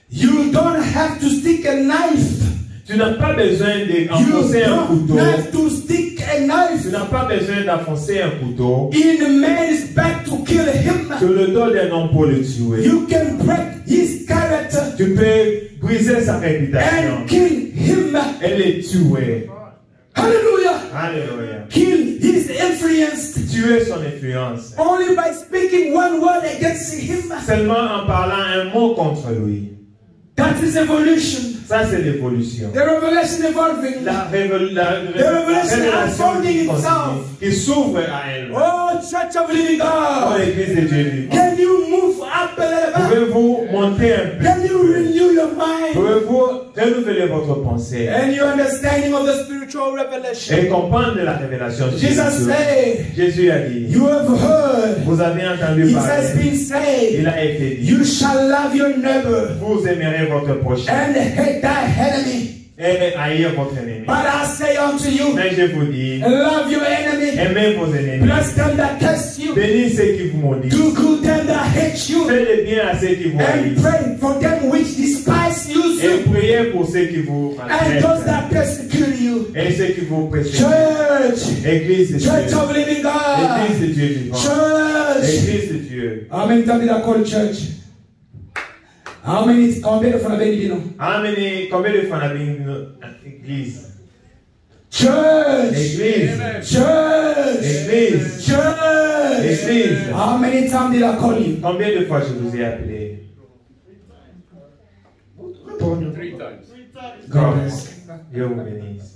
You don't have to stick a knife. Tu n'as pas besoin d'enfoncer un couteau. Have to stick a knife. Tu n'as pas besoin d'enfoncer un couteau. In a man's back to kill him. Sur le dos d'un homme pour le tuer. You can break his character. Tu peux briser sa réputation. And kill him. Et le tuer. Hallelujah. Hallelujah. Kill his influence. Tuer son influence. Only by speaking one word against him. Seulement en parlant un mot contre lui. That is evolution. Ça c'est l'évolution. The revelation evolving. La révélation unfolding itself. Qui s'ouvre à elle. Oh, Church of Living God. Oh, l'église de Dieu vivant. Can you move up a little bit? Pouvez-vous monter un peu? Can you renew your mind? Pouvez-vous renouveler votre pensée? And your understanding of the spiritual revelation. Et comprendre la révélation de Jesus said. Jésus a dit. You have heard. Vous avez entendu It parler. has been said. Il a été dit. You shall love your neighbor. Vous aimerez votre prochain. And hate thy enemy. Et haïr votre ennemi. But I say unto you. Mais je vous dis. Love your enemy. Aimez vos ennemis. Bless them that curse you. Bénis ceux qui vous maudissent. Do good them that hate hate you. Faites le bien à ceux qui vous And haïssent. pray for them which despise you. Et priez pour ceux qui vous And maltraitent. those that persecute you. Et ceux qui vous persécutent. Church. Église de Dieu. Church of living God. Église de Dieu vivant. Church. Église de Dieu. Amen. Tell me that call church. How many? Combien de fois on a béni non? Combien de fois on a béni notre église? Church. Église. Church. Église. Church. Église. How many times did I call you? Combien de fois je vous ai appelé? 3 times. God bless. Dieu vous bénisse.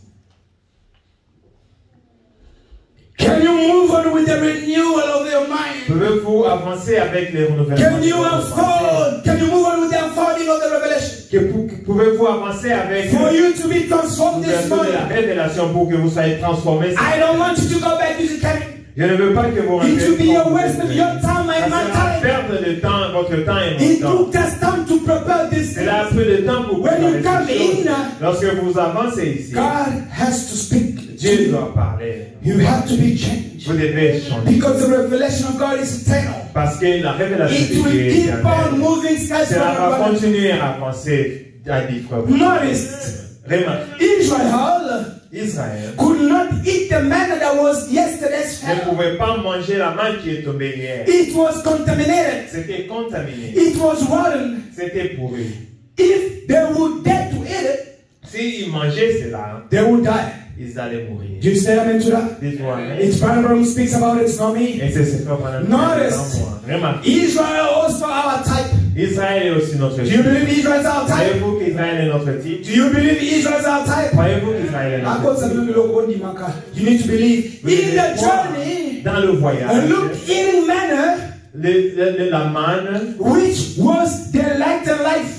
Can you move on with the renewal of your mind? Pouvez-vous avancer avec les renouvellements? Can you unfold? Can you move on with the unfolding of the revelation? Pouvez-vous avancer avec For you to be transformed this l'ouverture de la morning. révélation pour que vous soyez transformés? I don't want you to go back to the camp. Je ne veux pas que vous It will be a rentriez. waste of your time and my Ça sera time. perdre de temps, votre temps et mon It temps. took us time to prepare this. C'est là peu de temps pour When you préparer come ces choses. in, Lorsque vous avancez ici, God has to speak. Dieu doit parler. You have to be changed. Vous devez changer. Because the revelation of God is eternal. Parce que la révélation It de will Dieu est keep on éternelle. moving steps Cela va forward. continuer à avancer à différents. Notice, Remarquez, Israel Israël could not eat the manna that was yesterday's ne food. pouvait pas manger la manne qui est tombée hier. It was contaminated. C'était contaminé. It was rotten. C'était pourri. If they would dare to eat it, S'ils mangeaient cela, they would die. ils allaient mourir. Do you say amen to that? Dites-moi amen. It's Brother who speaks about it, it's not me. Et c'est ce que pendant Notice. Remarquez, Israel also our type. Israël est aussi notre Do you type. believe Israel is our type? Croyez-vous qu'Israël est notre type? Do you believe Israel is our type? Croyez-vous qu'Israël est notre type? You need to believe in the journey. Dans le voyage, And look in manner la manne which was the light and life.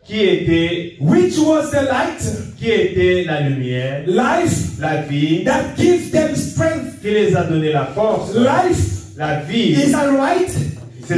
qui était la lumière, Life la vie, that gives them strength. qui les a donné la force, Life la vie. is that right? C'est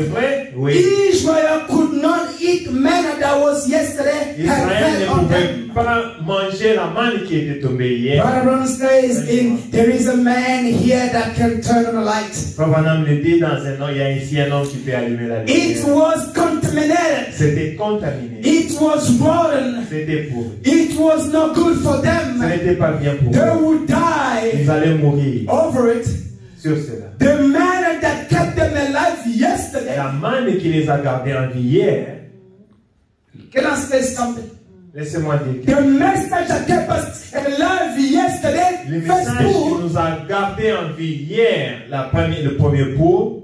vrai? Oui. Israel could not eat manna that was yesterday. Israël ne pouvait pas manger la manne qui était tombée hier. Brother Branham says, there is a man here that can turn on the light. Frère Branham le dit dans un nom, il y a ici un homme qui peut allumer la It lumière. was contaminated. C'était contaminé. It was rotten. C'était pourri. It was not good for Ce them. n'était pas bien pour They eux. would die Ils allaient mourir over it. sur cela. The manna that kept them alive yesterday. La manne qui les a gardés en vie hier, Can I say something? laissez-moi dire, The message that kept us alive yesterday, le first message qui food, nous a gardés en vie hier, le premier pot,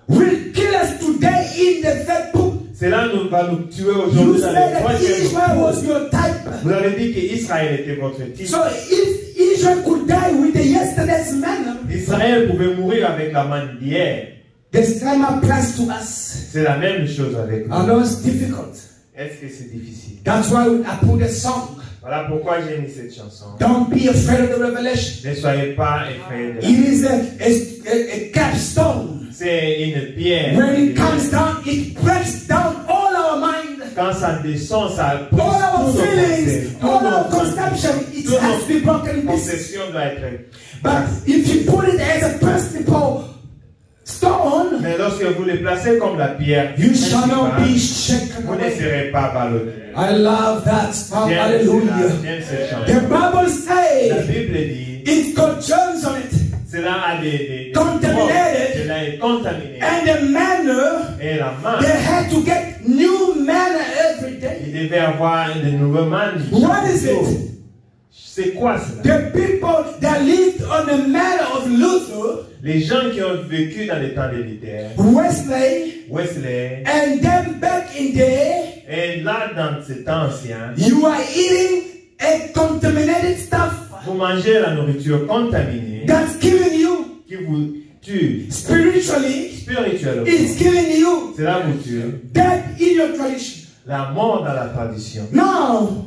will kill us today in the third book. cela va nous tuer You aujourd'hui dans said le that troisième Israel was pot. your type. Vous avez dit qu'Israël était votre type. So if Israel could die with the yesterday's manna, Israël pouvait mourir avec la manne d'hier. the same applies to us. C'est la même chose avec I nous. know it's difficult. Est-ce que c'est difficile? That's why I put a song. Voilà pourquoi j'ai mis cette chanson. Don't be afraid of the revelation. Ne soyez pas effrayés de la It is a capstone. C'est une pierre. When it comes down, it breaks down all our mind, Quand ça descend, ça brise all our tous nos feelings, pensées, all our tous nos conception. It toutes has to be broken in nos pieces. possessions doivent être. But if you put it as a principal stone, Mais lorsque vous les placez comme la pierre, you shall not be principale, shaken vous ne away. serez pas ballottés. I love that song. J'aime Hallelujah. cette chanson. The Bible La says Bible dit, it got germs on it, cela a des Contaminated. cela est contaminé. and the manna, Et la they manne, had to get new manna every day. il devait avoir de nouveaux mannes. What is it? C'est quoi cela? The people that lived on the manna of Luther, Les gens qui ont vécu dans les temps de Luther, Wesley, Wesley, and them back in day, et là dans ces temps anciens, you are eating a contaminated stuff vous mangez la nourriture contaminée that's killing you qui vous tue spiritually. spirituellement. It's killing you. Cela vous tue. Death in your tradition. La mort dans la tradition. No,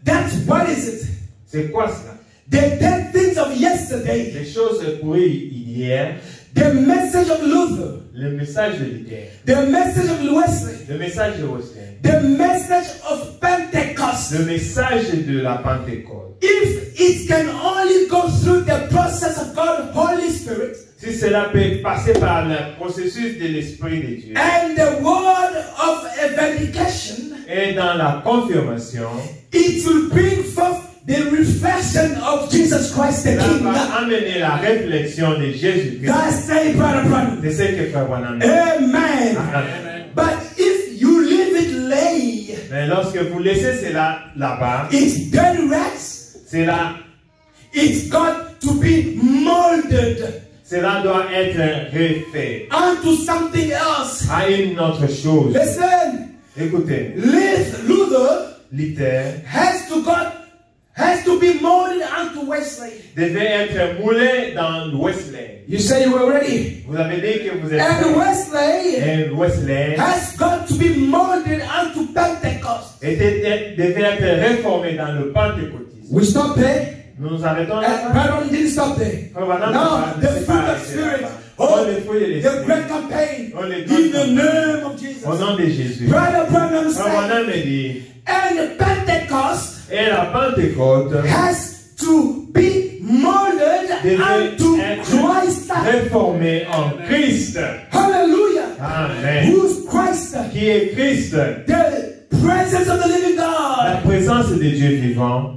that's what is it? C'est quoi cela? The dead things of yesterday. Les choses pourries hier, The message of Luther. le message de Luther, The message of Wesley. le message de Wesley, The message of Pentecost. le message de la Pentecôte. If it can only go through the process of God, Holy Spirit, si cela peut passer par le processus de l'Esprit de Dieu, and the word of vindication, et dans la confirmation, it will bring forth the reflection of Jesus Christ the cela King. va amener la réflexion de Jésus-Christ. That's say, Brother Branham. C'est ce que Frère Branham dit. Amen. Amen. But if you leave it lay, Mais lorsque vous laissez cela là-bas, it's dead rats. It's got to be molded cela doit être refait onto something else. à une autre chose. Listen. Écoutez, Luther has to be molded onto Wesley. Devait être moulé dans Wesley. You say you were ready. Vous avez dit que vous êtes And prêt. Wesley has got to be molded onto Pentecost. Devait être réformé dans le pentecôtisme. We stop there. Nous nous arrêtons là. Branham didn't stop there. No, the fruit of Spirit. Oh, the great campaign in the name of Jesus. Au nom de Jésus. Brother Branham said, dit, and Pentecost et la Pentecôte has to be molded unto Christ. Réformé en Christ. Hallelujah. Amen. Who's Christ? Qui est Christ? The presence of the living God. La présence de Dieu vivant.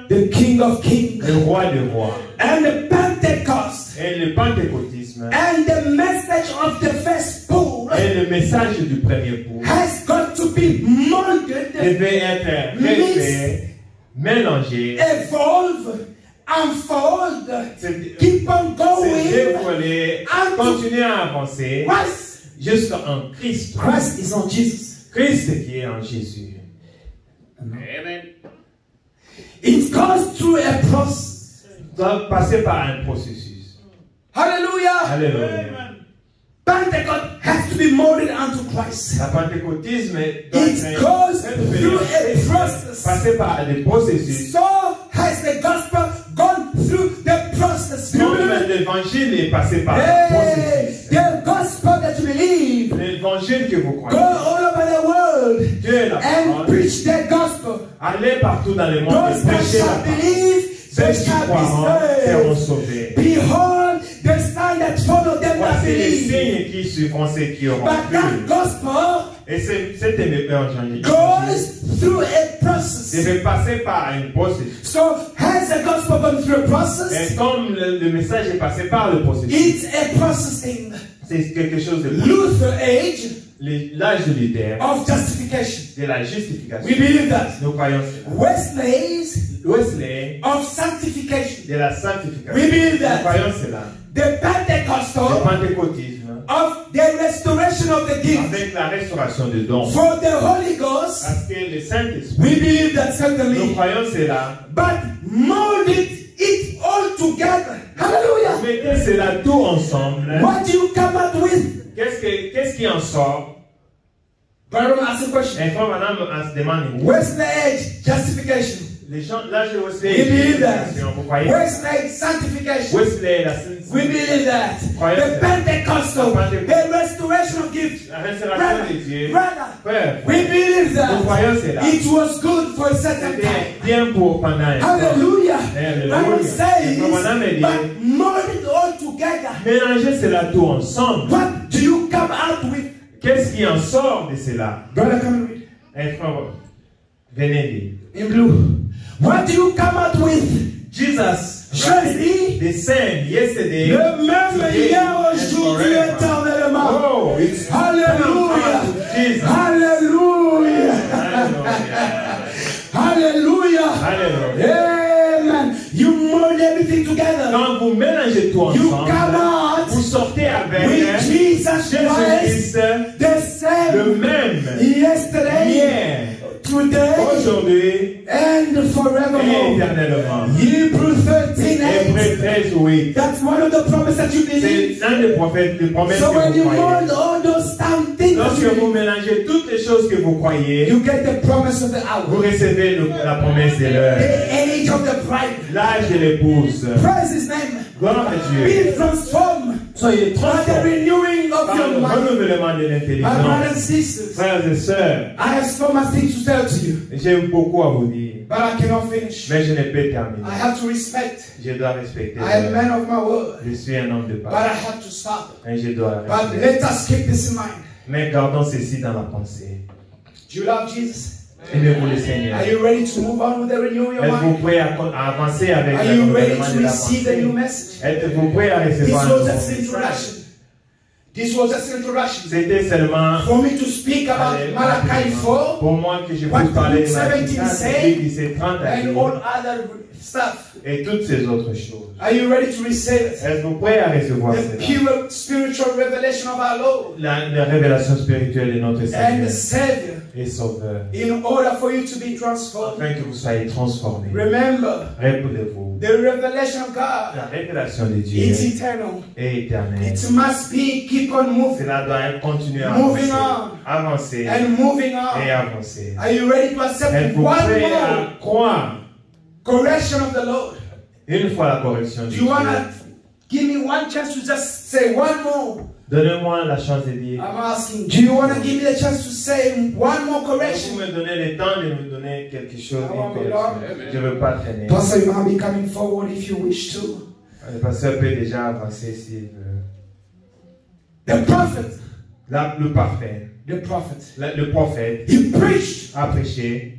The King of Kings. Le roi des rois. And the Pentecost. Et le pentecôtisme. And the message of the first pool. Et le message du premier pool. Has got to be molded. Devait être refait, mélangé. Evolve. Unfold. Keep on going. Se dévoiler. Continuer à avancer. Jusqu'en Christ. Christ is on Jesus. Christ qui est en Jésus. Amen. It goes through a process. Doit passer par un processus. Hallelujah. Alléluia. Pentecost has to be molded unto Christ. La pentecôtisme it goes through a process. Passer par des processus. So has the gospel gone through the process. Comme l'évangile est passé par le processus. The gospel that you believe. L'évangile que vous croyez. Go all over the world. Dieu est la and preach the gospel. Allez partout dans le monde et prêchez la parole. Ceux qui croiront seront sauvés. Behold the sign that follow them that Voici les believe. signes qui suivront ceux qui auront But that cru. gospel Et cet évangile goes through a process. devait passer par un processus. So has the gospel gone through a process? Et comme le message est passé par le processus, It's a processing. c'est quelque chose de Luther age l'âge de Luther of justification. de la justification. We believe that. Nous croyons cela. Wesley of sanctification. de la sanctification. We believe Nous that. croyons cela. The Pentecostal Le pentecôtisme of the restoration of the gift. avec la restauration de dons. For the Holy Ghost, Parce que le Saint-Esprit, we believe that nous certainly. croyons cela. But molded it all together. Hallelujah. Mettez cela tout ensemble. What do you come out with? Qu'est-ce qui en sort? Brother, ask a question. Et frère madame se demande. Wesley age justification. Les gens, l'âge de We Wesley, believe that. vous croyez? Wesley sanctification. Wesley, la We believe that. The Pentecostal, the restoration of gifts. la restauration de Dieu. Brother, we believe Nous croyons cela. that. It was good for a certain C'était time. bien pour pendant un temps. Hallelujah. Alléluia. Bible says, Et madame dit, but mold it all together. mélangez cela tout ensemble. What do you come out with? Qu'est-ce qui en sort de cela? Brother, come and read. Un frère, venez dire. In blue. What do you come out with? Jesus, Jésus, the same yesterday, le même today, hier, and aujourd'hui, forever. éternellement. Oh, it's Hallelujah. Jesus. Hallelujah. Hallelujah. Hallelujah. Hallelujah. Amen. You mold everything together. Quand vous mélangez tout You ensemble, come out vous sortez avec with Jesus Christ, Jésus-Christ, the le same même, yesterday, hier, today, aujourd'hui and et forevermore. éternellement. Hebrews 13:8. Hébreux 13, oui. That's one of the promises that you believe. C'est l'un des prophètes, des promesses So when que you vous croyez. mold all those down things, Lorsque vous mélangez toutes les choses que vous croyez, you get the promise of the vous hour, recevez la promesse de l'heure, the age of the bride. l'âge de l'épouse. Praise His name. Gloire à Dieu. Be transformed Soyez by the transformés renewing of par your le mind. renouvellement de My l'intelligence. brothers and sisters, Frères et sœurs, I have so much things to tell to you, j'ai beaucoup à vous dire, but I cannot finish. mais je ne peux terminer. I have to respect. Je dois respecter. I am a man of my word, Je suis un homme de but I parole. have to stop. Et je dois But respecter. let us keep this in mind. Mais gardons ceci dans la pensée. Do you love Jesus? Aimez-vous le Seigneur. Are you ready to move on with the renewing of your Êtes-vous mind? prêts à avancer avec Are le you ready renouvellement to de la receive the new pensée? message? Êtes-vous prêts à This recevoir un was nouveau just an message? introduction. This was just an introduction. C'était seulement For me to speak about Malachi 4 pour moi que je What puisse parler de Luke Malachi 17 4, say, Luc 17, 30 à and 10, all other stuff. et toutes ces autres choses. Are you ready to receive it? Êtes-vous prêts à recevoir The cela? pure spiritual revelation of our Lord La révélation spirituelle de notre and Seigneur the Savior, et Sauveur, in order for you to be transformed. afin que vous soyez transformés. Remember, Rappelez-vous, the revelation of God, la révélation de it's Dieu eternal. est éternelle. It must be, keep on moving, Cela doit continuer à Moving avancer, and moving et on. avancer. Are you ready to accept Êtes-vous one prêts more à croire correction of the Lord? une fois la correction de Do Dieu? you want to give me one chance to just say one more? Donnez-moi la chance de dire. I'm asking, do you want to give me the chance to say one more Vous correction? me donnez le temps de me donner quelque chose, I une want me correction. Je ne veux pas traîner. Pastor, you might be coming forward if you wish to. Le pasteur peut déjà avancer s'il veut. The prophet, Le parfait, the prophet, le prophète he preached a prêché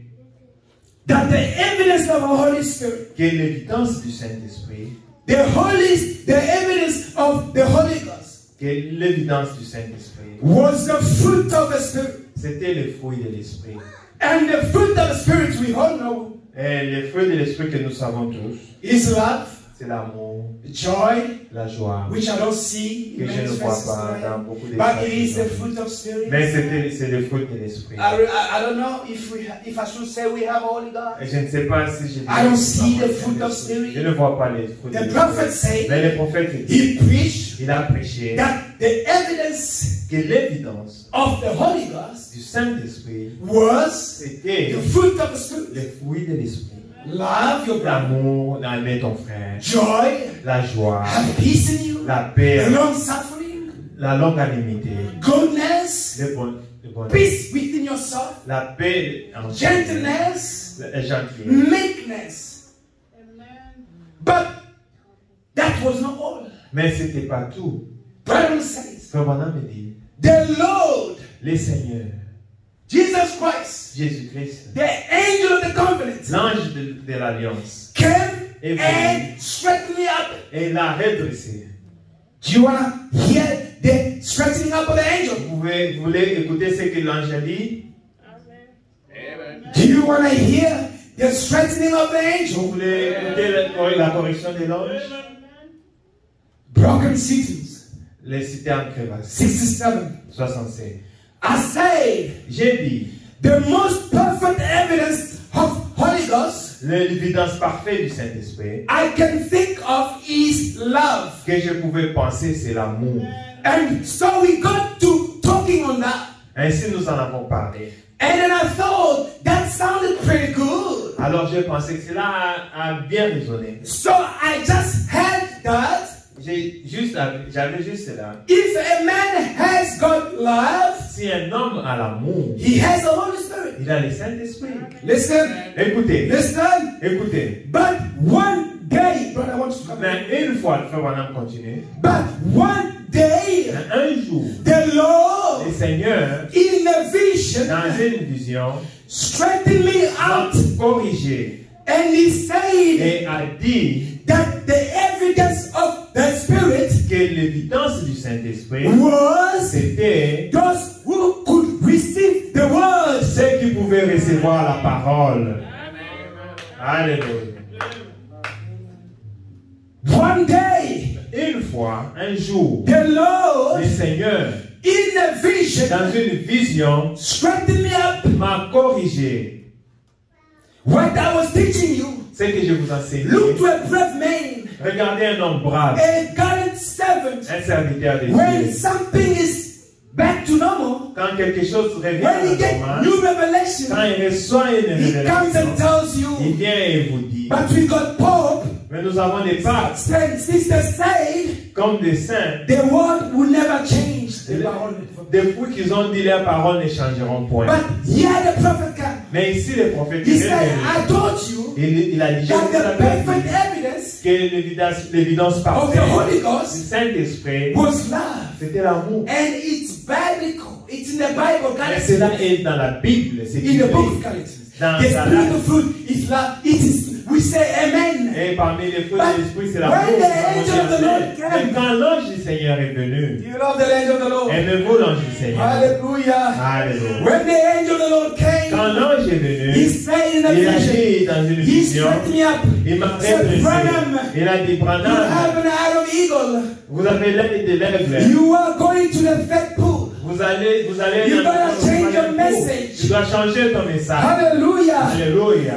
that the evidence of the Holy Spirit, que l'évidence du Saint-Esprit, the evidence of the Holy Ghost que l'évidence du Saint-Esprit, was the fruit of the Spirit. c'était le fruit de l'Esprit. And the fruit of the Spirit, we all know, Et le fruit de l'Esprit que nous savons tous, is love, c'est l'amour, joy, la joie, which I don't see que in je many ne vois places pas tonight. dans beaucoup de But it is the places. fruit of Spirit. Mais c'est le fruit de l'Esprit. I don't know if I should say we have Holy God. Et je ne sais pas si je I don't see the fruit of Spirit. Je ne vois pas les fruits de The l'Esprit. prophet said, Mais le prophète dit, he preached il a prêché that the evidence que l'évidence of the Holy Ghost du Saint-Esprit, was c'était the fruit of the Spirit. le fruit de l'Esprit. Love your brother, L'amour, aimer ton frère, joy, la joie, have peace in you, la paix, long suffering, la longanimité, goodness, le bonheur, peace within yourself, la paix en gentleness, la gentillesse. meekness. But that was not all. Mais ce n'était pas tout. Bible says, Frère Branham me dit, the Lord, le Seigneur, Jesus Christ, Jésus-Christ, the angel of the covenant, l'ange de l'alliance, came Et vous- and straightened me up. et l'a redressé. Do you want to hear the straightening up of the angel? Vous voulez écouter ce que l'ange a dit? Amen. Do you want to hear the straightening of the Vous angel? voulez écouter la correction de l'ange? Broken cities, Les cités en crevasse. 67. 67. I say J'ai dit, the most perfect evidence of Holy Ghost l'évidence parfaite du Saint-Esprit I can think of is love. que je pouvais penser, c'est l'amour. And so we got to talking on that. Ainsi, nous en avons parlé. And then I thought that sounded pretty good. Alors, j'ai pensé que cela a bien résonné. So I just had that. J'avais juste cela. If a man has got love, Si un homme a l'amour, he has the Holy Spirit. il a le Saint-Esprit. Listen, Écoutez, listen. écoutez. But one day, brother, I want to come. Mais une fois, le frère Branham continue. But one day, Un jour, the Lord, le Seigneur, in a vision, dans une vision, straightened me m'a out, corrigé and he said et a dit that the evidence of the Spirit que l'évidence du Saint-Esprit, was c'était those who could receive the word. ceux qui pouvaient recevoir la parole. Alléluia. One day, Une fois, un jour, the Lord, le Seigneur, in a vision, dans une vision, straightened me up. m'a corrigé. What I was teaching you, Ce que je vous enseigne. look to a brave man, Regardez un homme brave, a gallant servant. un serviteur de When Dieu. something is back to normal, Quand quelque chose revient when he à gets normal, new revelation, quand il reçoit une he comes and révélation, tells il you, vient et vous dit, but we got Pope, Mais nous avons des papes. Sisters said, comme des saints. The word will never change. Depuis qu'ils ont dit leurs paroles ne changeront point. But here the prophet came. Mais ici le prophète he said, I told you il a dit that the perfect evidence que l'évidence of the parfaite Holy du Ghost Saint-Esprit was love. c'était l'amour. And it's biblical. It's in the Bible. Et cela est dans la Bible. C'est in the book of Galatians. Dans The spirit of fruit is love. It is. We say amen. Et parmi les fruits de l'esprit, c'est l'amour. When the angel of the Lord came, mais quand l'ange du Seigneur est venu, you love the angel of the Lord. aimez-vous l'ange du Seigneur. Hallelujah. Hallelujah. When the angel of the Lord came, quand l'ange est venu, he said in a il a vision, dit dans une he vision, set me up. il m'a Said, redressé. Branham, Il a dit, you Branham, have an eye of eagle. vous avez l'aile de l'aigle. You are going to the fat pool. Vous allez You gotta change your message. Tu dois changer ton message. Hallelujah. Alléluia.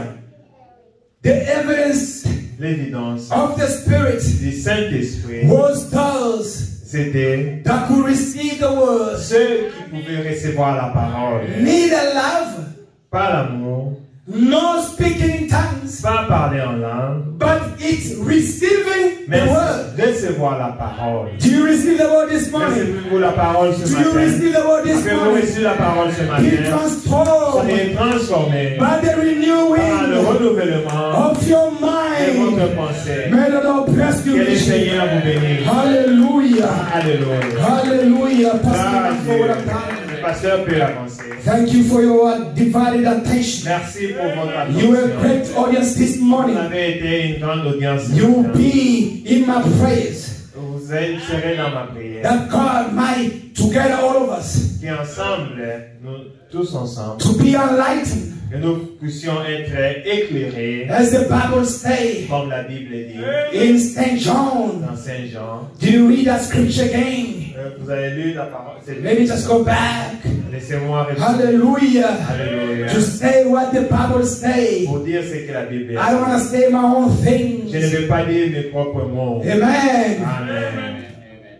The evidence L'évidence of the Spirit du Saint-Esprit, was those c'était that could receive the word. ceux qui pouvaient recevoir la parole. Neither love, Pas l'amour, nor speaking in tongues, pas parler en langue, but it's receiving mais the word. recevoir la parole. Do you receive the word this morning? Recevez-vous la parole ce Do you matin? receive the word this Avez-vous morning? reçu la parole ce Be matin? transformed Soyez transformés by the par le renewing renouvellement of your de mind. votre pensée. May the Lord bless you. Que le Seigneur vous bénisse. Hallelujah. Alléluia. Hallelujah. Pastor, Grâce for what I've Dieu. done. Le pasteur peut avancer. Thank you for your divided attention. Merci pour votre You were a attention. great audience this Vous morning. avez été une grande audience. ce You'll matin. be in my prayers. Vous serez dans ma prière. That God might, together all of us, Qui ensemble, nous tous ensemble, to be enlightened. que nous puissions être éclairés, As the Bible says comme la Bible dit, in St. John. dans Saint Jean. Do you read that scripture again? Vous avez lu la parole. Let me just go back. Laissez-moi répondre. Hallelujah. Alléluia. To say what the Bible says. Pour dire ce que la Bible dit. I don't want to say my own Je ne things. vais pas dire mes propres mots. Amen. Amen.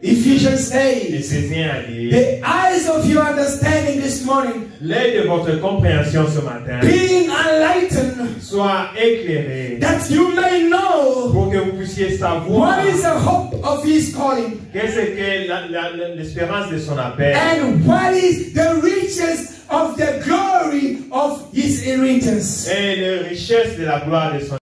Ephesians says, Éphésiens a dit, the eyes of your understanding this morning, l'œil de votre compréhension ce matin being enlightened, soit éclairé that you may know pour que vous puissiez savoir what is the hope of his calling, qu'est-ce que l'espérance de son appel and what is the riches of the glory of his inheritance. et la richesse de la gloire de son